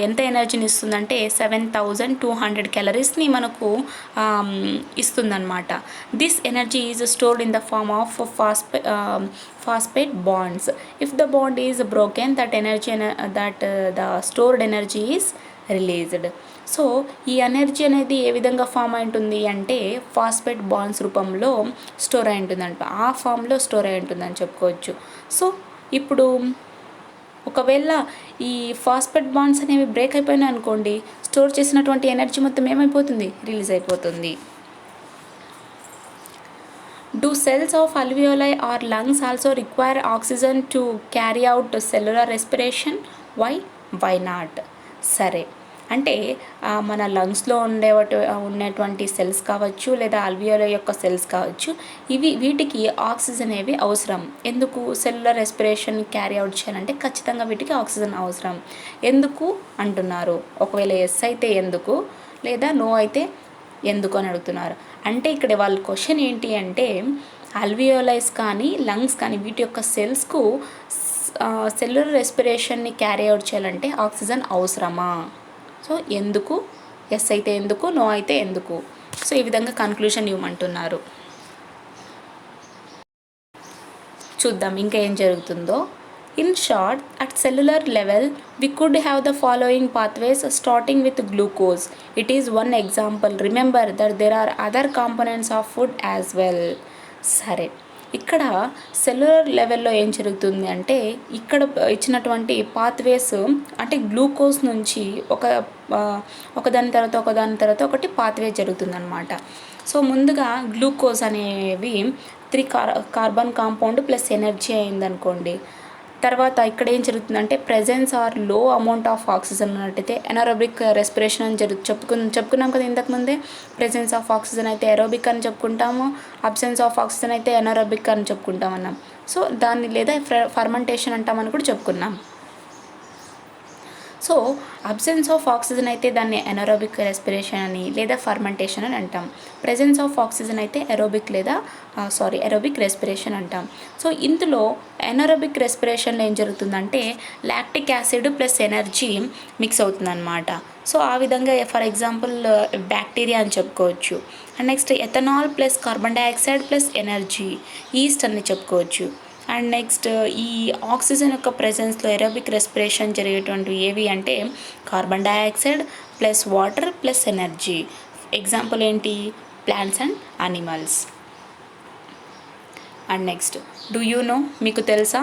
ఎంత ఎనర్జీని ఇస్తుందంటే 7,200 క్యాలరీస్ని మనకు ఇస్తుందన్నమాట. This energy is stored in the form of phosphate bonds. If the bond is broken, the stored energy is released. So ఈ ఎనర్జీ అనేది ఏ విధంగా ఫామ్ అయి ఉంటుంది అంటే ఫాస్ఫేట్ బాండ్స్ రూపంలో స్టోర్ అయి ఉంటుందంట. ఆ ఫామ్లో స్టోర్ అయి ఉంటుందని చెప్పుకోవచ్చు. సో ఇప్పుడు ఒకవేళ ఈ ఫాస్ఫేట్ బాండ్స్ అనేవి బ్రేక్ అయిపోయినాయి అనుకోండి, స్టోర్ చేసినటువంటి ఎనర్జీ మొత్తం ఏమైపోతుంది? రిలీజ్ అయిపోతుంది. Do cells of alveoli or lungs also require oxygen to carry out cellular respiration? Why not? సరే, అంటే మన లంగ్స్లో ఉన్నటువంటి సెల్స్ కావచ్చు లేదా అల్వియోల యొక్క సెల్స్ కావచ్చు, వీటికి ఆక్సిజన్ అనేవి అవసరం. ఎందుకు? సెల్యులర్ రెస్పిరేషన్ క్యారీ అవుట్ చేయాలంటే ఖచ్చితంగా వీటికి ఆక్సిజన్ అవసరం. ఎందుకు అంటున్నారు? ఒకవేళ ఎస్ అయితే ఎందుకు, లేదా నో అయితే ఎందుకు అని అడుగుతున్నారు. అంటే ఇక్కడ వాళ్ళ క్వశ్చన్ ఏంటి అంటే ఆల్వియోలైస్ కానీ లంగ్స్ కానీ వీటి యొక్క సెల్స్కు సెల్యులర్ రెస్పిరేషన్ని క్యారీ అవుట్ చేయాలంటే ఆక్సిజన్ అవసరమా? సో ఎందుకు, ఎస్ అయితే ఎందుకు, నో అయితే ఎందుకు? సో ఈ విధంగా కన్క్లూషన్ ఇవ్వమంటున్నారు. చూద్దాం ఇంకా ఏం జరుగుతుందో. In short, at cellular level, we could have the following pathways starting with glucose. It is one example. Remember that there are other components of food as well. సరే, ఇక్కడ సెల్యులర్ లెవెల్లో ఏం జరుగుతుంది అంటే ఇక్కడ ఇచ్చినటువంటి పాత్వేస్ అంటే గ్లూకోజ్ నుంచి ఒకదాని తర్వాత ఒకటి పాత్వే జరుగుతుందన్నమాట. సో ముందుగా గ్లూకోజ్ అనేవి 3 కార్బన్ కాంపౌండ్ ప్లస్ ఎనర్జీ అయిందనుకోండి. తర్వాత ఇక్కడ ఏం జరుగుతుందంటే ప్రెజెన్స్ ఆర్ లో అమౌంట్ ఆఫ్ ఆక్సిజన్ ఉన్నట్టయితే ఎనారోబిక్ రెస్పిరేషన్ అని చెప్పుకున్నాం కదా ఇంతకుముందే. ప్రెజెన్స్ ఆఫ్ ఆక్సిజన్ అయితే ఎరోబిక్ అని చెప్పుకుంటాము, అబ్సెన్స్ ఆఫ్ ఆక్సిజన్ అయితే ఎనారోబిక్ అని చెప్పుకుంటాం అన్నాం. సో దాన్ని లేదా ఫర్మెంటేషన్ అంటామని కూడా చెప్పుకున్నాం. సో అబ్సెన్స్ ఆఫ్ ఆక్సిజన్ అయితే దాన్ని ఎనారోబిక్ రెస్పిరేషన్ అని లేదా ఫర్మెంటేషన్ అని అంటాం. ప్రెజెన్స్ ఆఫ్ ఆక్సిజన్ అయితే ఎరోబిక్ రెస్పిరేషన్ అంటాం. సో ఇందులో ఎనారోబిక్ రెస్పిరేషన్లో ఏం జరుగుతుందంటే lactic acid plus energy mix అవుతుందన్నమాట. సో ఆ విధంగా ఫర్ ఎగ్జాంపుల్ బ్యాక్టీరియా అని చెప్పుకోవచ్చు. And next ethanol plus carbon dioxide plus energy east అని చెప్పుకోవచ్చు. అండ్ నెక్స్ట్ ఈ ఆక్సిజన్ యొక్క ప్రెజెన్స్లో ఎరోబిక్ రెస్పిరేషన్ జరిగేటువంటివి ఏవి అంటే carbon dioxide plus water plus energy. Example ఏంటి? Plants and animals. And next do you know, మీకు తెలుసా?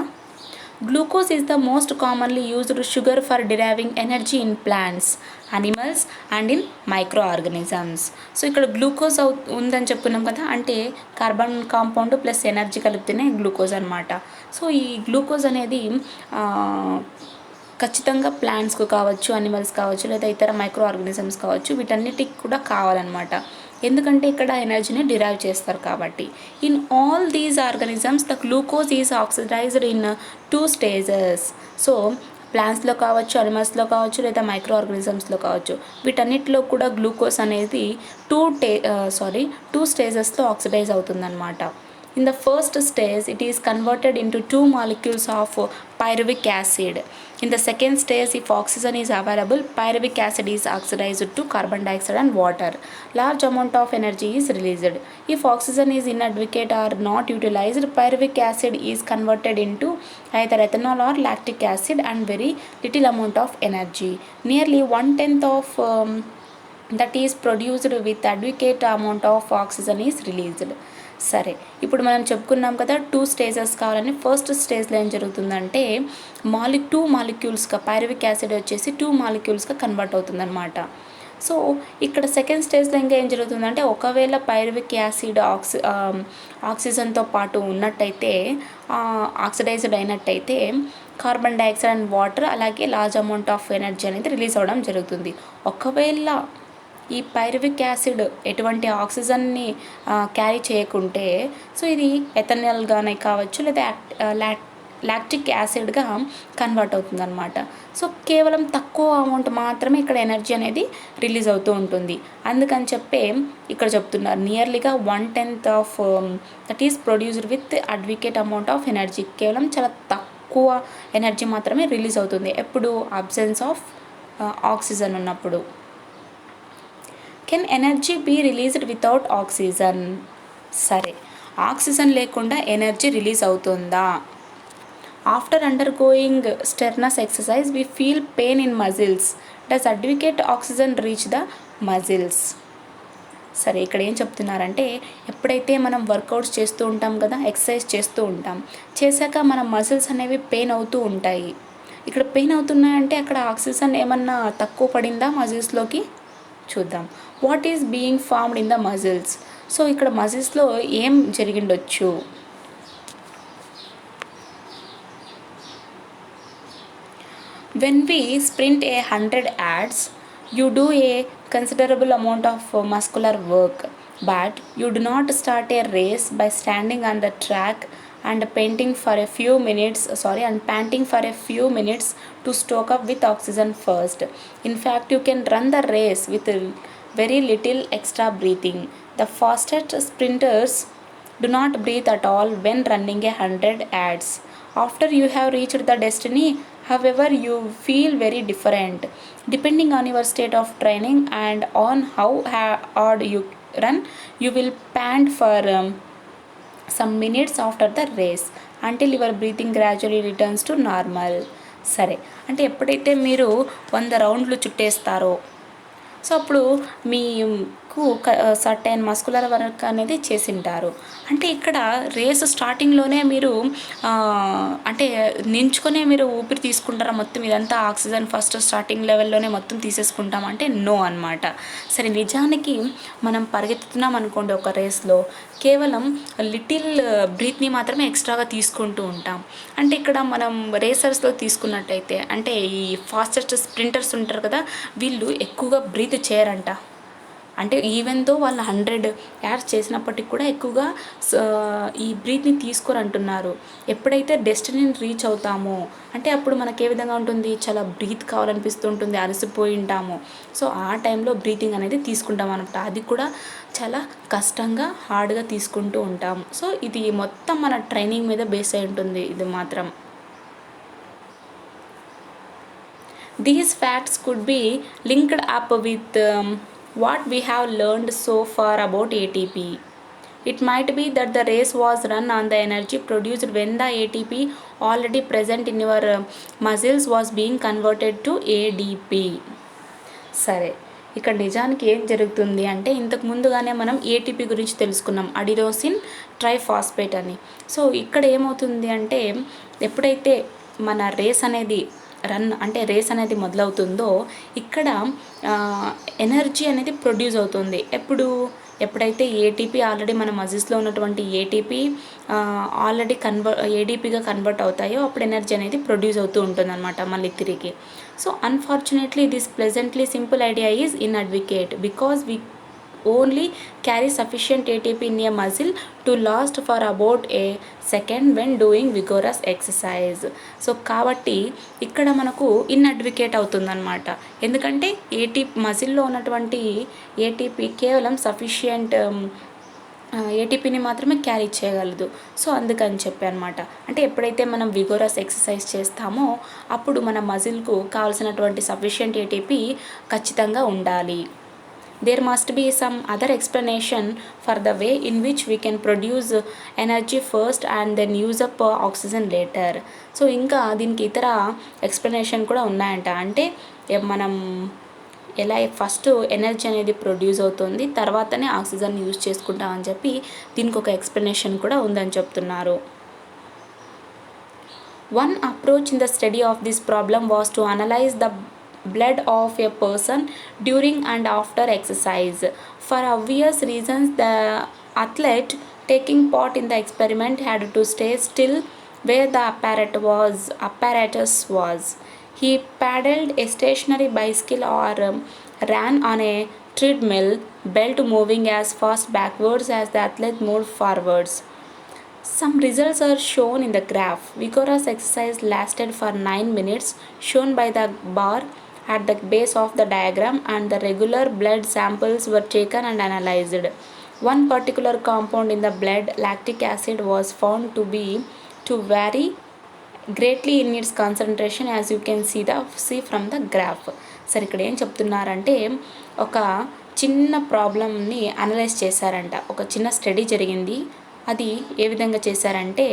Glucose is the most commonly used sugar for deriving energy in plants, animals and in micro organisms. So ఇక్కడ glucose ఉందని చెప్పుకున్నాం కదా, అంటే carbon compound plus energy కలిపితేనే glucose అనమాట. So ఈ గ్లూకోజ్ అనేది ఖచ్చితంగా ప్లాంట్స్కు కావచ్చు, అనిమల్స్ కావచ్చు, లేదా ఇతర మైక్రో ఆర్గనిజమ్స్ కావచ్చు, వీటన్నిటికి కూడా కావాలన్నమాట. ఎందుకంటే ఇక్కడ ఎనర్జీని డిరైవ్ చేస్తారు కాబట్టి. In all these organisms the glucose is oxidised in 2 stages. So ప్లాంట్స్లో కావచ్చు, అనిమల్స్లో కావచ్చు, లేదా మైక్రో ఆర్గానిజమ్స్లో కావచ్చు, వీటన్నిటిలో కూడా గ్లూకోజ్ అనేది 2 స్టేజెస్లో ఆక్సిడైజ్ అవుతుందన్నమాట. In the first stage, it is converted into 2 molecules of pyruvic acid. In the second stage, if oxygen is available, pyruvic acid is oxidized to carbon dioxide and water. Large amount of energy is released. If oxygen is inadequate or not utilized, pyruvic acid is converted into either ethanol or lactic acid and very little amount of energy. Nearly 1/10 of that is produced with adequate amount of oxygen is released. సరే, ఇప్పుడు మనం చెప్పుకున్నాం కదా 2 stages కావాలని. First స్టేజ్లో ఏం జరుగుతుందంటే 2 మాలిక్యూల్స్గా pyruvic acid వచ్చేసి 2 మాలిక్యూల్స్గా కన్వర్ట్ అవుతుందన్నమాట. సో ఇక్కడ సెకండ్ స్టేజ్లో ఇంకా ఏం జరుగుతుందంటే ఒకవేళ పైరువిక్ యాసిడ్ ఆక్సిజన్తో పాటు ఉన్నట్టయితే, ఆక్సిడైజ్డ్ అయినట్టయితే కార్బన్ డైఆక్సైడ్ అండ్ వాటర్ అలాగే లార్జ్ అమౌంట్ ఆఫ్ ఎనర్జీ అనేది రిలీజ్ అవ్వడం జరుగుతుంది. ఒకవేళ ఈ పైరువిక్ యాసిడ్ ఎటువంటి ఆక్సిజన్ని క్యారీ చేయకుంటే, సో ఇది ఎథనాల్గానే కావచ్చు లేదా లాక్టిక్ యాసిడ్గా కన్వర్ట్ అవుతుందన్నమాట. సో కేవలం తక్కువ అమౌంట్ మాత్రమే ఇక్కడ ఎనర్జీ అనేది రిలీజ్ అవుతూ ఉంటుంది. అందుకని చెప్పే ఇక్కడ చెప్తున్నారు నియర్లీగా 1/10 of that is produced with adequate amount of energy. కేవలం చాలా తక్కువ ఎనర్జీ మాత్రమే రిలీజ్ అవుతుంది ఎప్పుడు? అబ్సెన్స్ ఆఫ్ ఆక్సిజన్ ఉన్నప్పుడు. Can energy be released without oxygen? సరే, ఆక్సిజన్ లేకుండా ఎనర్జీ రిలీజ్ అవుతుందా? After undergoing strenuous exercise we feel pain in muscles. Does adequate oxygen reach the muscles? సరే, ఇక్కడ ఏం చెప్తున్నారంటే ఎప్పుడైతే మనం వర్కౌట్స్ చేస్తూ ఉంటాం కదా, ఎక్సర్సైజ్ చేస్తూ ఉంటాం, చేశాక మన మజిల్స్ అనేవి పెయిన్ అవుతూ ఉంటాయి. ఇక్కడ పెయిన్ అవుతున్నాయంటే అక్కడ ఆక్సిజన్ ఏమన్నా తక్కువ పడిందా మజిల్స్లోకి? చూద్దాం. What is being formed in the muscles? So ఇక్కడ మజిల్స్లో ఏం జరిగిండొచ్చు? When we sprint 100 yards, you do a considerable amount of muscular work, but you do not start a race by standing on the track and panting for a few minutes to stoke up with oxygen first. In fact, you can run the race with very little extra breathing. The fastest sprinters Do not breathe at all when running 100 ads. After you have reached the destiny, however, you feel very different. Depending on your state of training and on how hard you run, you will pant for some minutes after the race until your breathing gradually returns to normal. సరే, అంటే ఎప్పుడైతే మీరు 100 రౌండ్లు చుట్టేస్తారో, so అప్పుడు మీకు certain muscular work అనేది చేసింటారు. అంటే ఇక్కడ రేసు స్టార్టింగ్లోనే మీరు అంటే నించుకొనే మీరు ఊపిరి తీసుకుంటారా? మొత్తం ఇదంతా ఆక్సిజన్ ఫస్ట్ స్టార్టింగ్ లెవెల్లోనే మొత్తం తీసేసుకుంటాం అంటే నో అనమాట. సరే, నిజానికి మనం పరిగెత్తుతున్నాం అనుకోండి ఒక రేస్లో, కేవలం లిటిల్ బ్రీత్ని మాత్రమే ఎక్స్ట్రాగా తీసుకుంటూ ఉంటాం. అంటే ఇక్కడ మనం రేసర్స్లో తీసుకున్నట్టయితే, అంటే ఈ ఫాస్టెస్ట్ స్ప్రింటర్స్ ఉంటారు కదా, వీళ్ళు ఎక్కువగా బ్రీత్ చేయరంట. అంటే ఈవెన్ దో వాళ్ళు 100 యాడ్స్ చేసినప్పటికి కూడా ఎక్కువగా ఈ బ్రీత్ని తీసుకోరంటున్నారు. ఎప్పుడైతే డెస్టినీని రీచ్ అవుతామో అంటే అప్పుడు మనకు ఏ విధంగా ఉంటుంది, చాలా బ్రీత్ కావాలనిపిస్తూ ఉంటుంది, అలసిపోయి ఉంటాము. సో ఆ టైంలో బ్రీతింగ్ అనేది తీసుకుంటాం అనమాట. అది కూడా చాలా కష్టంగా హార్డ్గా తీసుకుంటూ ఉంటాం. సో ఇది మొత్తం మన ట్రైనింగ్ మీద బేస్ అయి ఉంటుంది ఇది మాత్రం. These facts could be linked up with what we have learned so far about ATP. It might be that the race was run on the energy produced when the ATP already present in your muscles was being converted to ADP. సరే, ఇక్కడ నిజానికి ఏం జరుగుతుంది అంటే, ఇంతకు ముందుగానే మనం ATP గురించి తెలుసుకున్నాం, అడినోసిన్ ట్రైఫాస్ఫేట్ అని. సో ఇక్కడ ఏమవుతుంది అంటే, ఎప్పుడైతే మన రేస్ అనేది రేస్ అనేది మొదలవుతుందో ఇక్కడ ఎనర్జీ అనేది ప్రొడ్యూస్ అవుతుంది. ఎప్పుడైతే ఏటీపీ ఆల్రెడీ మన మజిల్స్లో ఉన్నటువంటి ఏటీపీ ఆల్రెడీ ఏడీపీగా కన్వర్ట్ అవుతాయో అప్పుడు ఎనర్జీ అనేది ప్రొడ్యూస్ అవుతూ ఉంటుందన్నమాట మళ్ళీ తిరిగి. So unfortunately this pleasantly simple idea is inadequate because we only carry sufficient ATP in a muscle to last for about a second when doing vigorous exercise. So కాబట్టి ఇక్కడ మనకు ఇన్అడ్వకేట్ అవుతుందన్నమాట. ఎందుకంటే మజిల్లో ఉన్నటువంటి ఏటీపీ కేవలం సఫిషియంట్ ఏటీపీని మాత్రమే క్యారీ చేయగలదు. So అందుకని చెప్పి అనమాట. అంటే ఎప్పుడైతే మనం విగోరస్ ఎక్సర్సైజ్ చేస్తామో అప్పుడు మన మజిల్కు కావాల్సినటువంటి సఫిషియంట్ ఏటీపీ ఖచ్చితంగా ఉండాలి. There must be some other explanation for the way in which we can produce energy first and then use up oxygen later. So ఇంకా దీనికి ఇతర ఎక్స్ప్లెనేషన్ కూడా ఉన్నాయంట. అంటే మనం ఎలా ఫస్ట్ ఎనర్జీ అనేది ప్రొడ్యూస్ అవుతుంది, తర్వాతనే ఆక్సిజన్ యూజ్ చేసుకుంటామని చెప్పి దీనికి ఒక ఎక్స్ప్లెనేషన్ కూడా ఉందని చెప్తున్నారు. One approach in the study of this problem was to analyze the blood of a person during and after exercise. For obvious reasons, the athlete taking part in the experiment had to stay still where the apparatus was. He paddled a stationary bicycle or ran on a treadmill, belt moving as fast backwards as the athlete moved forwards. Some results are shown in the graph. Vigorous exercise lasted for 9 minutes, shown by the bar at the base of the diagram, and the regular blood samples were taken and analyzed. One particular compound in the blood, lactic acid, was found to vary greatly in its concentration, as you can see from the graph. సరే, ఇక్కడ ఏం చెప్తున్నారంటే ఒక చిన్న ప్రాబ్లమ్ని analyse చేశారంట. ఒక చిన్న స్టడీ జరిగింది. అది ఏ విధంగా చేశారంటే,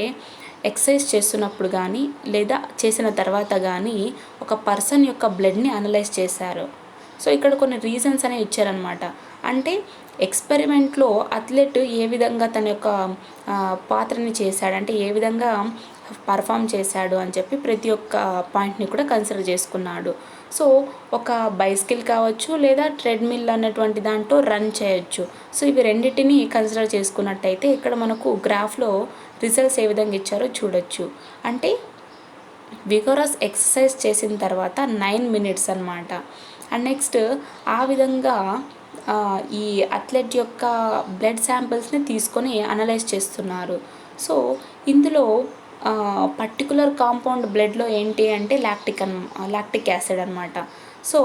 ఎక్సర్సైజ్ చేస్తున్నప్పుడు కానీ లేదా చేసిన తర్వాత కానీ ఒక పర్సన్ యొక్క బ్లడ్ని అనలైజ్ చేశారు. సో ఇక్కడ కొన్ని రీజన్స్ అనేవి ఇచ్చారనమాట. అంటే ఎక్స్పెరిమెంట్లో అథ్లెట్ ఏ విధంగా తన యొక్క పాత్రని చేశాడు, అంటే ఏ విధంగా పర్ఫామ్ చేశాడు అని చెప్పి ప్రతి ఒక్క పాయింట్ని కూడా కన్సిడర్ చేసుకున్నాడు. సో ఒక బైసికిల్ కావచ్చు లేదా ట్రెడ్మిల్ అన్నటువంటి దాంట్లో రన్ చేయొచ్చు. సో ఇవి రెండింటిని కన్సిడర్ చేసుకున్నట్టయితే ఇక్కడ మనకు గ్రాఫ్లో రిజల్ట్స్ ఏ విధంగా ఇచ్చారో చూడొచ్చు. అంటే విగరస్ ఎక్సర్సైజ్ చేసిన తర్వాత 9 minutes అనమాట. అండ్ నెక్స్ట్ ఆ విధంగా ఈ అథ్లెట్ యొక్క బ్లడ్ శాంపిల్స్ని తీసుకొని అనలైజ్ చేస్తున్నారు. సో ఇందులో పర్టికులర్ కాంపౌండ్ బ్లడ్లో ఏంటి అంటే లాక్టిక్ యాసిడ్ అనమాట. సో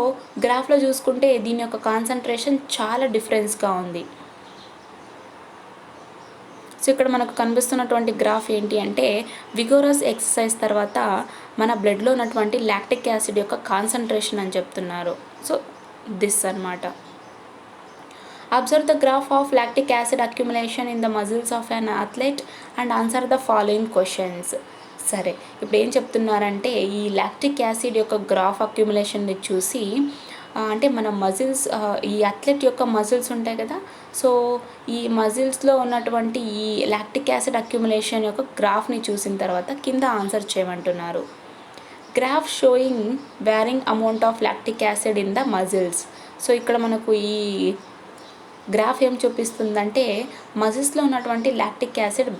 గ్రాఫ్లో చూసుకుంటే దీని యొక్క కాన్సన్ట్రేషన్ చాలా డిఫరెన్స్గా ఉంది. సో సో ఇక్కడ మనకు కనిపిస్తున్నటువంటి గ్రాఫ్ ఏంటి అంటే విగోరస్ ఎక్సర్సైజ్ తర్వాత మన బ్లడ్లో ఉన్నటువంటి లాక్టిక్ యాసిడ్ యొక్క కాన్సన్ట్రేషన్ అని చెప్తున్నారు. సో దిస్ అన్నమాట. Observe the graph of lactic acid accumulation in the muscles of an athlete and answer the following questions. సరే, ఇప్పుడు ఏం చెప్తున్నారంటే ఈ లాక్టిక్ యాసిడ్ యొక్క గ్రాఫ్ అక్యుములేషన్ని చూసి అంటే మన మజిల్స్ ఈ అథ్లెట్ యొక్క మజిల్స్ ఉంటాయి కదా, సో ఈ మజిల్స్లో ఉన్నటువంటి ఈ లాక్టిక్ యాసిడ్ అక్యుములేషన్ యొక్క గ్రాఫ్ని చూసిన తర్వాత కింద ఆన్సర్ చేయమంటున్నారు. Graph showing varying amount of lactic acid in the muscles. So ఇక్కడ మనకు ఈ గ్రాఫ్ ఏం చూపిస్తుందంటే మజిల్స్లో ఉన్నటువంటి లాక్టిక్ యాసిడ్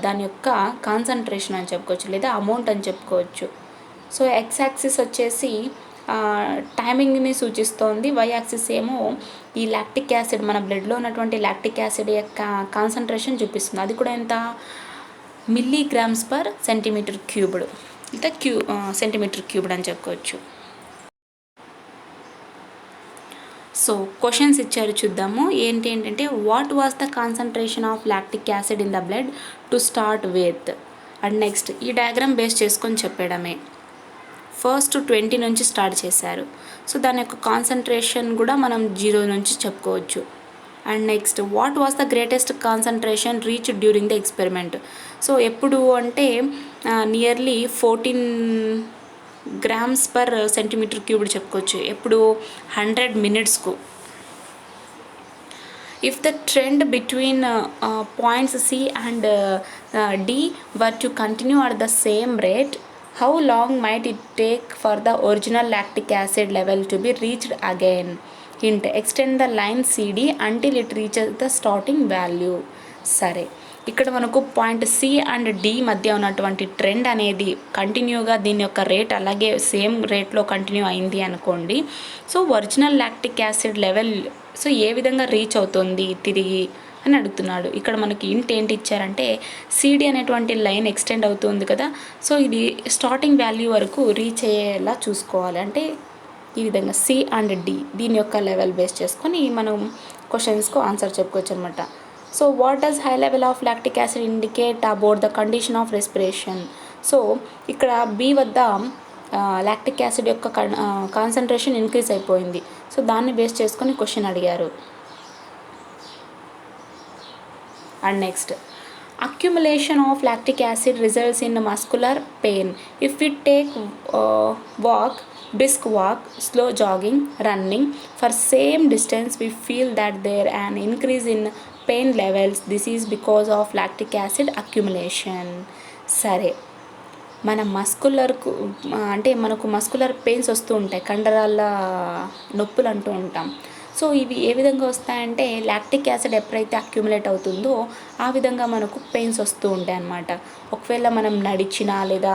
దాని యొక్క కాన్సన్ట్రేషన్ అని చెప్పుకోవచ్చు లేదా అమౌంట్ అని చెప్పుకోవచ్చు. సో ఎక్స్ యాక్సిస్ వచ్చేసి టైమింగ్ని సూచిస్తోంది, వై యాక్సిస్ ఏమో ఈ లాక్టిక్ యాసిడ్ మన బ్లడ్లో ఉన్నటువంటి లాక్టిక్ యాసిడ్ యొక్క కాన్సన్ట్రేషన్ చూపిస్తుంది. అది కూడా ఎంత, మిల్లీగ్రామ్స్ పర్ సెంటీమీటర్ క్యూబ్డ్, ఇంకా సెంటీమీటర్ క్యూబ్డ్ అని చెప్పుకోవచ్చు. సో క్వశ్చన్స్ ఇచ్చారు చూద్దాము. ఏంటంటే what was the concentration of lactic acid in the blood to start with, and next ఈ డయాగ్రామ్ బేస్ చేసుకొని చెప్పడమే. ఫస్ట్ 20 నుంచి స్టార్ట్ చేశారు. సో దాని యొక్క కాన్సన్ట్రేషన్ కూడా మనం 0 నుంచి చెప్పుకోవచ్చు. And next what was the greatest concentration reach during the experiment. So ఎప్పుడు అంటే nearly 14 grams per centimetre cubed చెప్పుకోవచ్చు. ఎప్పుడు 100 minutesకు. If the trend between points C and D were to continue at the same rate, how long might it take for the original lactic acid level to be reached again. Hint, extend the line CD until it reaches the starting value. సరే, ఇక్కడ మనకు point C and D మధ్య ఉన్నటువంటి trend అనేది కంటిన్యూగా దీని యొక్క rate అలాగే సేమ్ రేట్లో కంటిన్యూ అయింది అనుకోండి. So original lactic acid level so ఏ విధంగా రీచ్ అవుతుంది తిరిగి అని అడుగుతున్నాడు. ఇక్కడ మనకి ఇంట్ ఏంటి ఇచ్చారంటే సిడి అనేటువంటి లైన్ ఎక్స్టెండ్ అవుతుంది కదా, సో ఇది స్టార్టింగ్ వాల్యూ వరకు రీచ్ అయ్యేలా చూసుకోవాలి. అంటే ఈ విధంగా సి అండ్ డి దీని యొక్క లెవెల్ బేస్ చేసుకొని మనం క్వశ్చన్స్కు ఆన్సర్ చెప్పుకోవచ్చు అనమాట. So what does high level of lactic acid indicate about the condition of respiration. So ఇక్కడ బి వద్ద లాక్టిక్ యాసిడ్ యొక్క కాన్సన్ట్రేషన్ ఇంక్రీజ్ అయిపోయింది. సో దాన్ని బేస్ చేసుకొని క్వశ్చన్ అడిగారు. And next accumulation of lactic acid results in muscular pain. If we take brisk walk, slow jogging, running for same distance, we feel that there an increase in pain levels. This is because of lactic acid accumulation. సరే, మన మస్కులర్కు అంటే మనకు muscular pains వస్తూ ఉంటాయి, కండరాల నొప్పులు అంటూ ఉంటాం. సో ఇవి ఏ విధంగా వస్తాయంటే లాక్టిక్ యాసిడ్ ఎప్పుడైతే అక్యుములేట్ అవుతుందో ఆ విధంగా మనకు పెయిన్స్ వస్తూ ఉంటాయి అన్నమాట. ఒకవేళ మనం నడిచినా లేదా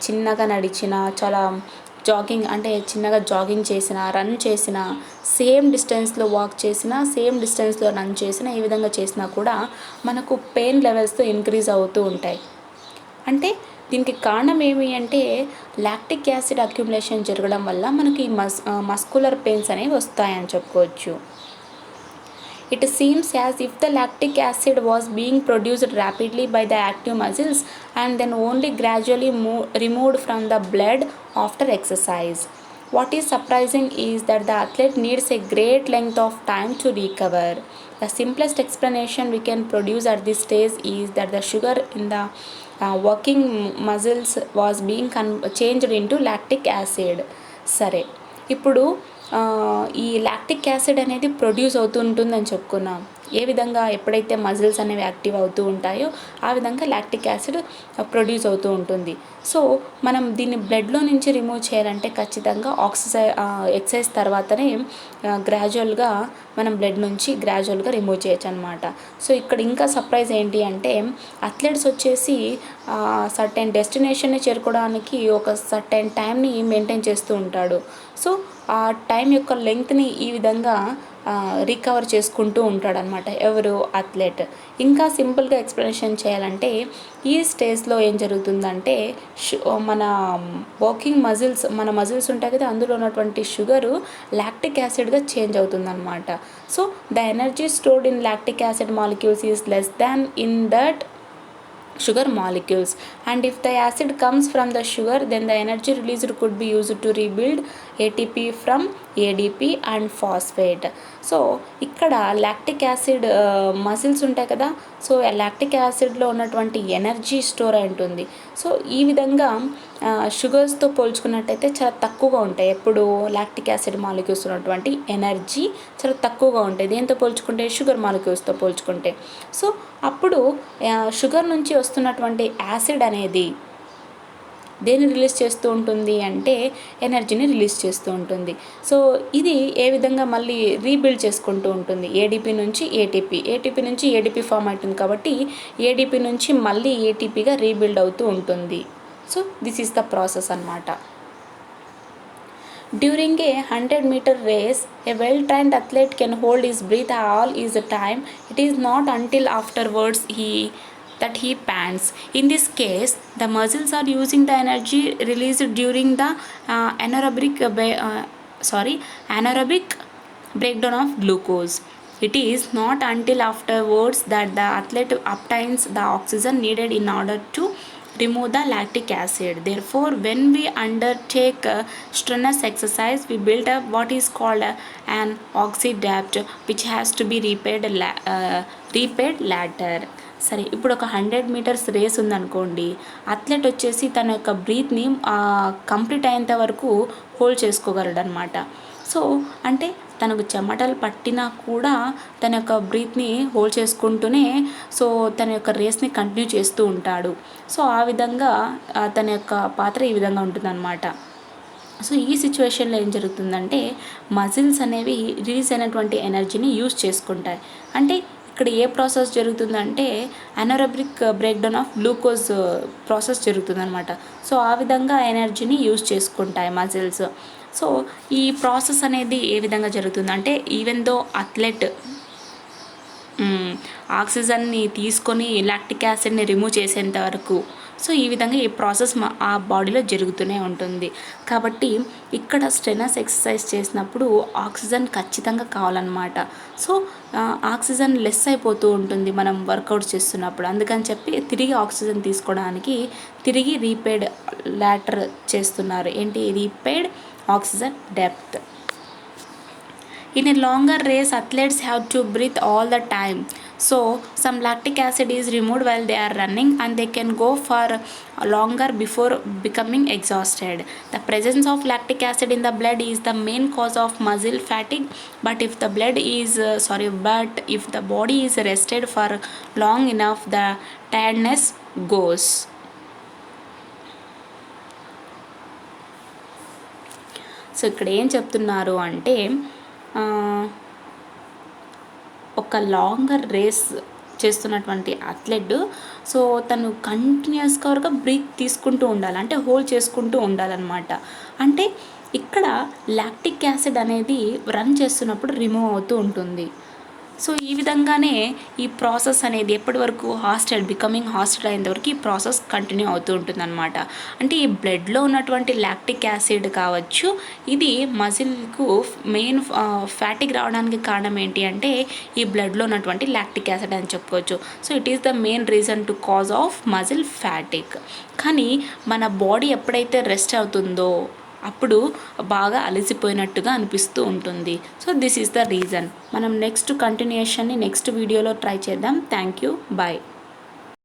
చిన్నగా నడిచినా, చాలా జాగింగ్ అంటే చిన్నగా జాగింగ్ చేసిన, రన్ చేసిన, సేమ్ డిస్టెన్స్లో వాక్ చేసినా, సేమ్ డిస్టెన్స్లో రన్ చేసినా, ఈ విధంగా చేసినా కూడా మనకు పెయిన్ లెవెల్స్తో ఇంక్రీజ్ అవుతూ ఉంటాయి. అంటే దీనికి కారణం ఏమి అంటే లాక్టిక్ యాసిడ్ అక్యుములేషన్ జరగడం వల్ల మనకి మస్కులర్ పెయిన్స్ అనేవి వస్తాయని చెప్పుకోవచ్చు. It seems as if the lactic acid was being produced rapidly by the active muscles and then only gradually removed from the blood after exercise. What is surprising is that the athlete needs a great length of time to recover. The simplest explanation we can produce at this stage is that the sugar in the working muscles was being changed into lactic acid. సరే, ఇప్పుడు ఈ lactic acid అనేది produce అవుతూ ఉంటుందని చెప్పుకున్నాం. ఏ విధంగా ఎప్పుడైతే muscles అనేవి యాక్టివ్ అవుతూ ఉంటాయో ఆ విధంగా లాక్టిక్ యాసిడ్ ప్రొడ్యూస్ అవుతూ ఉంటుంది. సో మనం దీన్ని బ్లడ్లో నుంచి రిమూవ్ చేయాలంటే ఖచ్చితంగా ఎక్సర్సైజ్ తర్వాతనే గ్రాడ్యువల్గా మనం బ్లడ్ నుంచి గ్రాడ్యువల్గా రిమూవ్ చేయొచ్చు అనమాట. సో ఇక్కడ ఇంకా సర్ప్రైజ్ ఏంటి అంటే అథ్లెట్స్ వచ్చేసి సర్టెన్ డెస్టినేషన్ని చేరుకోవడానికి ఒక సర్టెన్ టైంని మెయింటైన్ చేస్తూ ఉంటాడు. సో ఆ టైం యొక్క లెంగ్త్ని ఈ విధంగా రికవర్ చేసుకుంటూ ఉంటాడనమాట ఎవరు అథ్లెట్. ఇంకా సింపుల్గా ఎక్స్ప్లెనేషన్ చేయాలంటే ఈ స్టేజ్లో ఏం జరుగుతుందంటే మన వాకింగ్ మజిల్స్, మన మజిల్స్ ఉంటాయి కదా, అందులో ఉన్నటువంటి షుగరు లాక్టిక్ యాసిడ్గా చేంజ్ అవుతుందన్నమాట. So the energy stored in lactic acid molecules is less than in that sugar molecules, and if the acid comes from the sugar, then the energy released could be used to rebuild ATP from ADP and phosphate. So ఇక్కడ lactic acid muscles ఉంటాయి కదా, so lactic యాసిడ్లో ఉన్నటువంటి energy store అయి ఉంటుంది. So ఈ విధంగా షుగర్స్తో పోల్చుకున్నట్టయితే చాలా తక్కువగా ఉంటాయి. ఎప్పుడు లాక్టిక్ యాసిడ్ మాలిక్యూల్స్ ఉన్నటువంటి ఎనర్జీ చాలా తక్కువగా ఉంటాయి దేంతో పోల్చుకుంటే, షుగర్ మాలిక్యూల్స్తో పోల్చుకుంటే. సో అప్పుడు షుగర్ నుంచి వస్తున్నటువంటి యాసిడ్ అనేది దేన్ని రిలీజ్ చేస్తూ ఉంటుంది అంటే ఎనర్జీని రిలీజ్ చేస్తూ ఉంటుంది. సో ఇది ఏ విధంగా మళ్ళీ రీబిల్డ్ చేసుకుంటూ ఉంటుంది, ఏడిపి నుంచి ఏటీపీ నుంచి ఏడిపి ఫామ్ అవుతుంది కాబట్టి ఏడిపి నుంచి మళ్ళీ ఏటీపీగా రీబిల్డ్ అవుతూ ఉంటుంది. So this is the process అన్నమాట. During a 100-meter race, a well-trained athlete can hold his breath all his time. It is not until afterwards that he pants. In this case, the muscles are using the energy released during the anaerobic breakdown of glucose. It is not until afterwards that the athlete obtains the oxygen needed in order to remove the lactic acid. Therefore, when we undertake strenuous exercise, we build up what is called an oxy debt, which has to be repaid later. సరే, ఇప్పుడు ఒక 100 metres race ఉందనుకోండి, athlete వచ్చేసి తన యొక్క బ్రీత్ని complete అయ్యేంత వరకు hold చేసుకోగలడు అనమాట. సో అంటే తనకు చెమటలు పట్టినా కూడా తన యొక్క బ్రీత్ని హోల్డ్ చేసుకుంటూనే సో తన యొక్క రేస్ని కంటిన్యూ చేస్తూ ఉంటాడు. సో ఆ విధంగా తన యొక్క పాత్ర ఈ విధంగా ఉంటుందన్నమాట. సో ఈ సిచ్యువేషన్లో ఏం జరుగుతుందంటే మజిల్స్ అనేవి రిలీజ్ అయినటువంటి ఎనర్జీని యూజ్ చేసుకుంటాయి. అంటే ఇక్కడ ఏ ప్రాసెస్ జరుగుతుందంటే anaerobic breakdown of glucose process జరుగుతుందన్నమాట. సో ఆ విధంగా ఎనర్జీని యూజ్ చేసుకుంటాయి మజిల్స్. సో ఈ ప్రాసెస్ అనేది ఏ విధంగా జరుగుతుందంటే ఈవెన్ దో అథ్లెట్ ఆక్సిజన్ని తీసుకొని లాక్టిక్ యాసిడ్ని రిమూవ్ చేసేంత వరకు సో ఈ విధంగా ఈ ప్రాసెస్ ఆ బాడీలో జరుగుతూనే ఉంటుంది. కాబట్టి ఇక్కడ స్ట్రెనస్ ఎక్సర్సైజ్ చేసినప్పుడు ఆక్సిజన్ ఖచ్చితంగా కావాలన్నమాట. సో ఆక్సిజన్ లెస్ అయిపోతూ ఉంటుంది మనం వర్కౌట్ చేస్తున్నప్పుడు. అందుకని చెప్పి తిరిగి ఆక్సిజన్ తీసుకోవడానికి తిరిగి రీపేడ్ లాటర్ చేస్తున్నారు. ఏంటి repaid oxygen depth. In a longer race, athletes have to breathe all the time. So some lactic acid is removed while they are running and they can go for longer before becoming exhausted. The presence of lactic acid in the blood is the main cause of muscle fatigue, but if the body is rested for long enough, the tiredness goes. So ఇక్కడ ఏం చెప్తున్నారు అంటే ఒక longer race చేస్తున్నటువంటి athlete so తను కంటిన్యూస్గా breath తీసుకుంటూ ఉండాలి, అంటే హోల్డ్ చేసుకుంటూ ఉండాలన్నమాట. అంటే ఇక్కడ లాక్టిక్ యాసిడ్ అనేది రన్ చేస్తున్నప్పుడు రిమూవ్ అవుతూ ఉంటుంది. సో ఈ విధంగానే ఈ ప్రాసెస్ అనేది ఎప్పటి వరకు బికమింగ్ హాస్టల్ అయ్యేంతవరకు ఈ ప్రాసెస్ కంటిన్యూ అవుతూ ఉంటుందన్నమాట. అంటే ఈ బ్లడ్లో ఉన్నటువంటి లాక్టిక్ యాసిడ్ కావచ్చు, ఇది మజిల్కు మెయిన్ ఫ్యాటిక్ రావడానికి కారణం ఏంటి అంటే ఈ బ్లడ్లో ఉన్నటువంటి లాక్టిక్ యాసిడ్ అని చెప్పుకోవచ్చు. So it is the main reason to cause of muscle fatigue. కానీ మన బాడీ ఎప్పుడైతే రెస్ట్ అవుతుందో అప్పుడు బాగా అలసిపోయినట్టుగా అనిపిస్తూ ఉంటుంది. So this is the reason. మనం నెక్స్ట్ కంటిన్యూషన్ని నెక్స్ట్ వీడియోలో ట్రై చేద్దాం. Thank you, bye.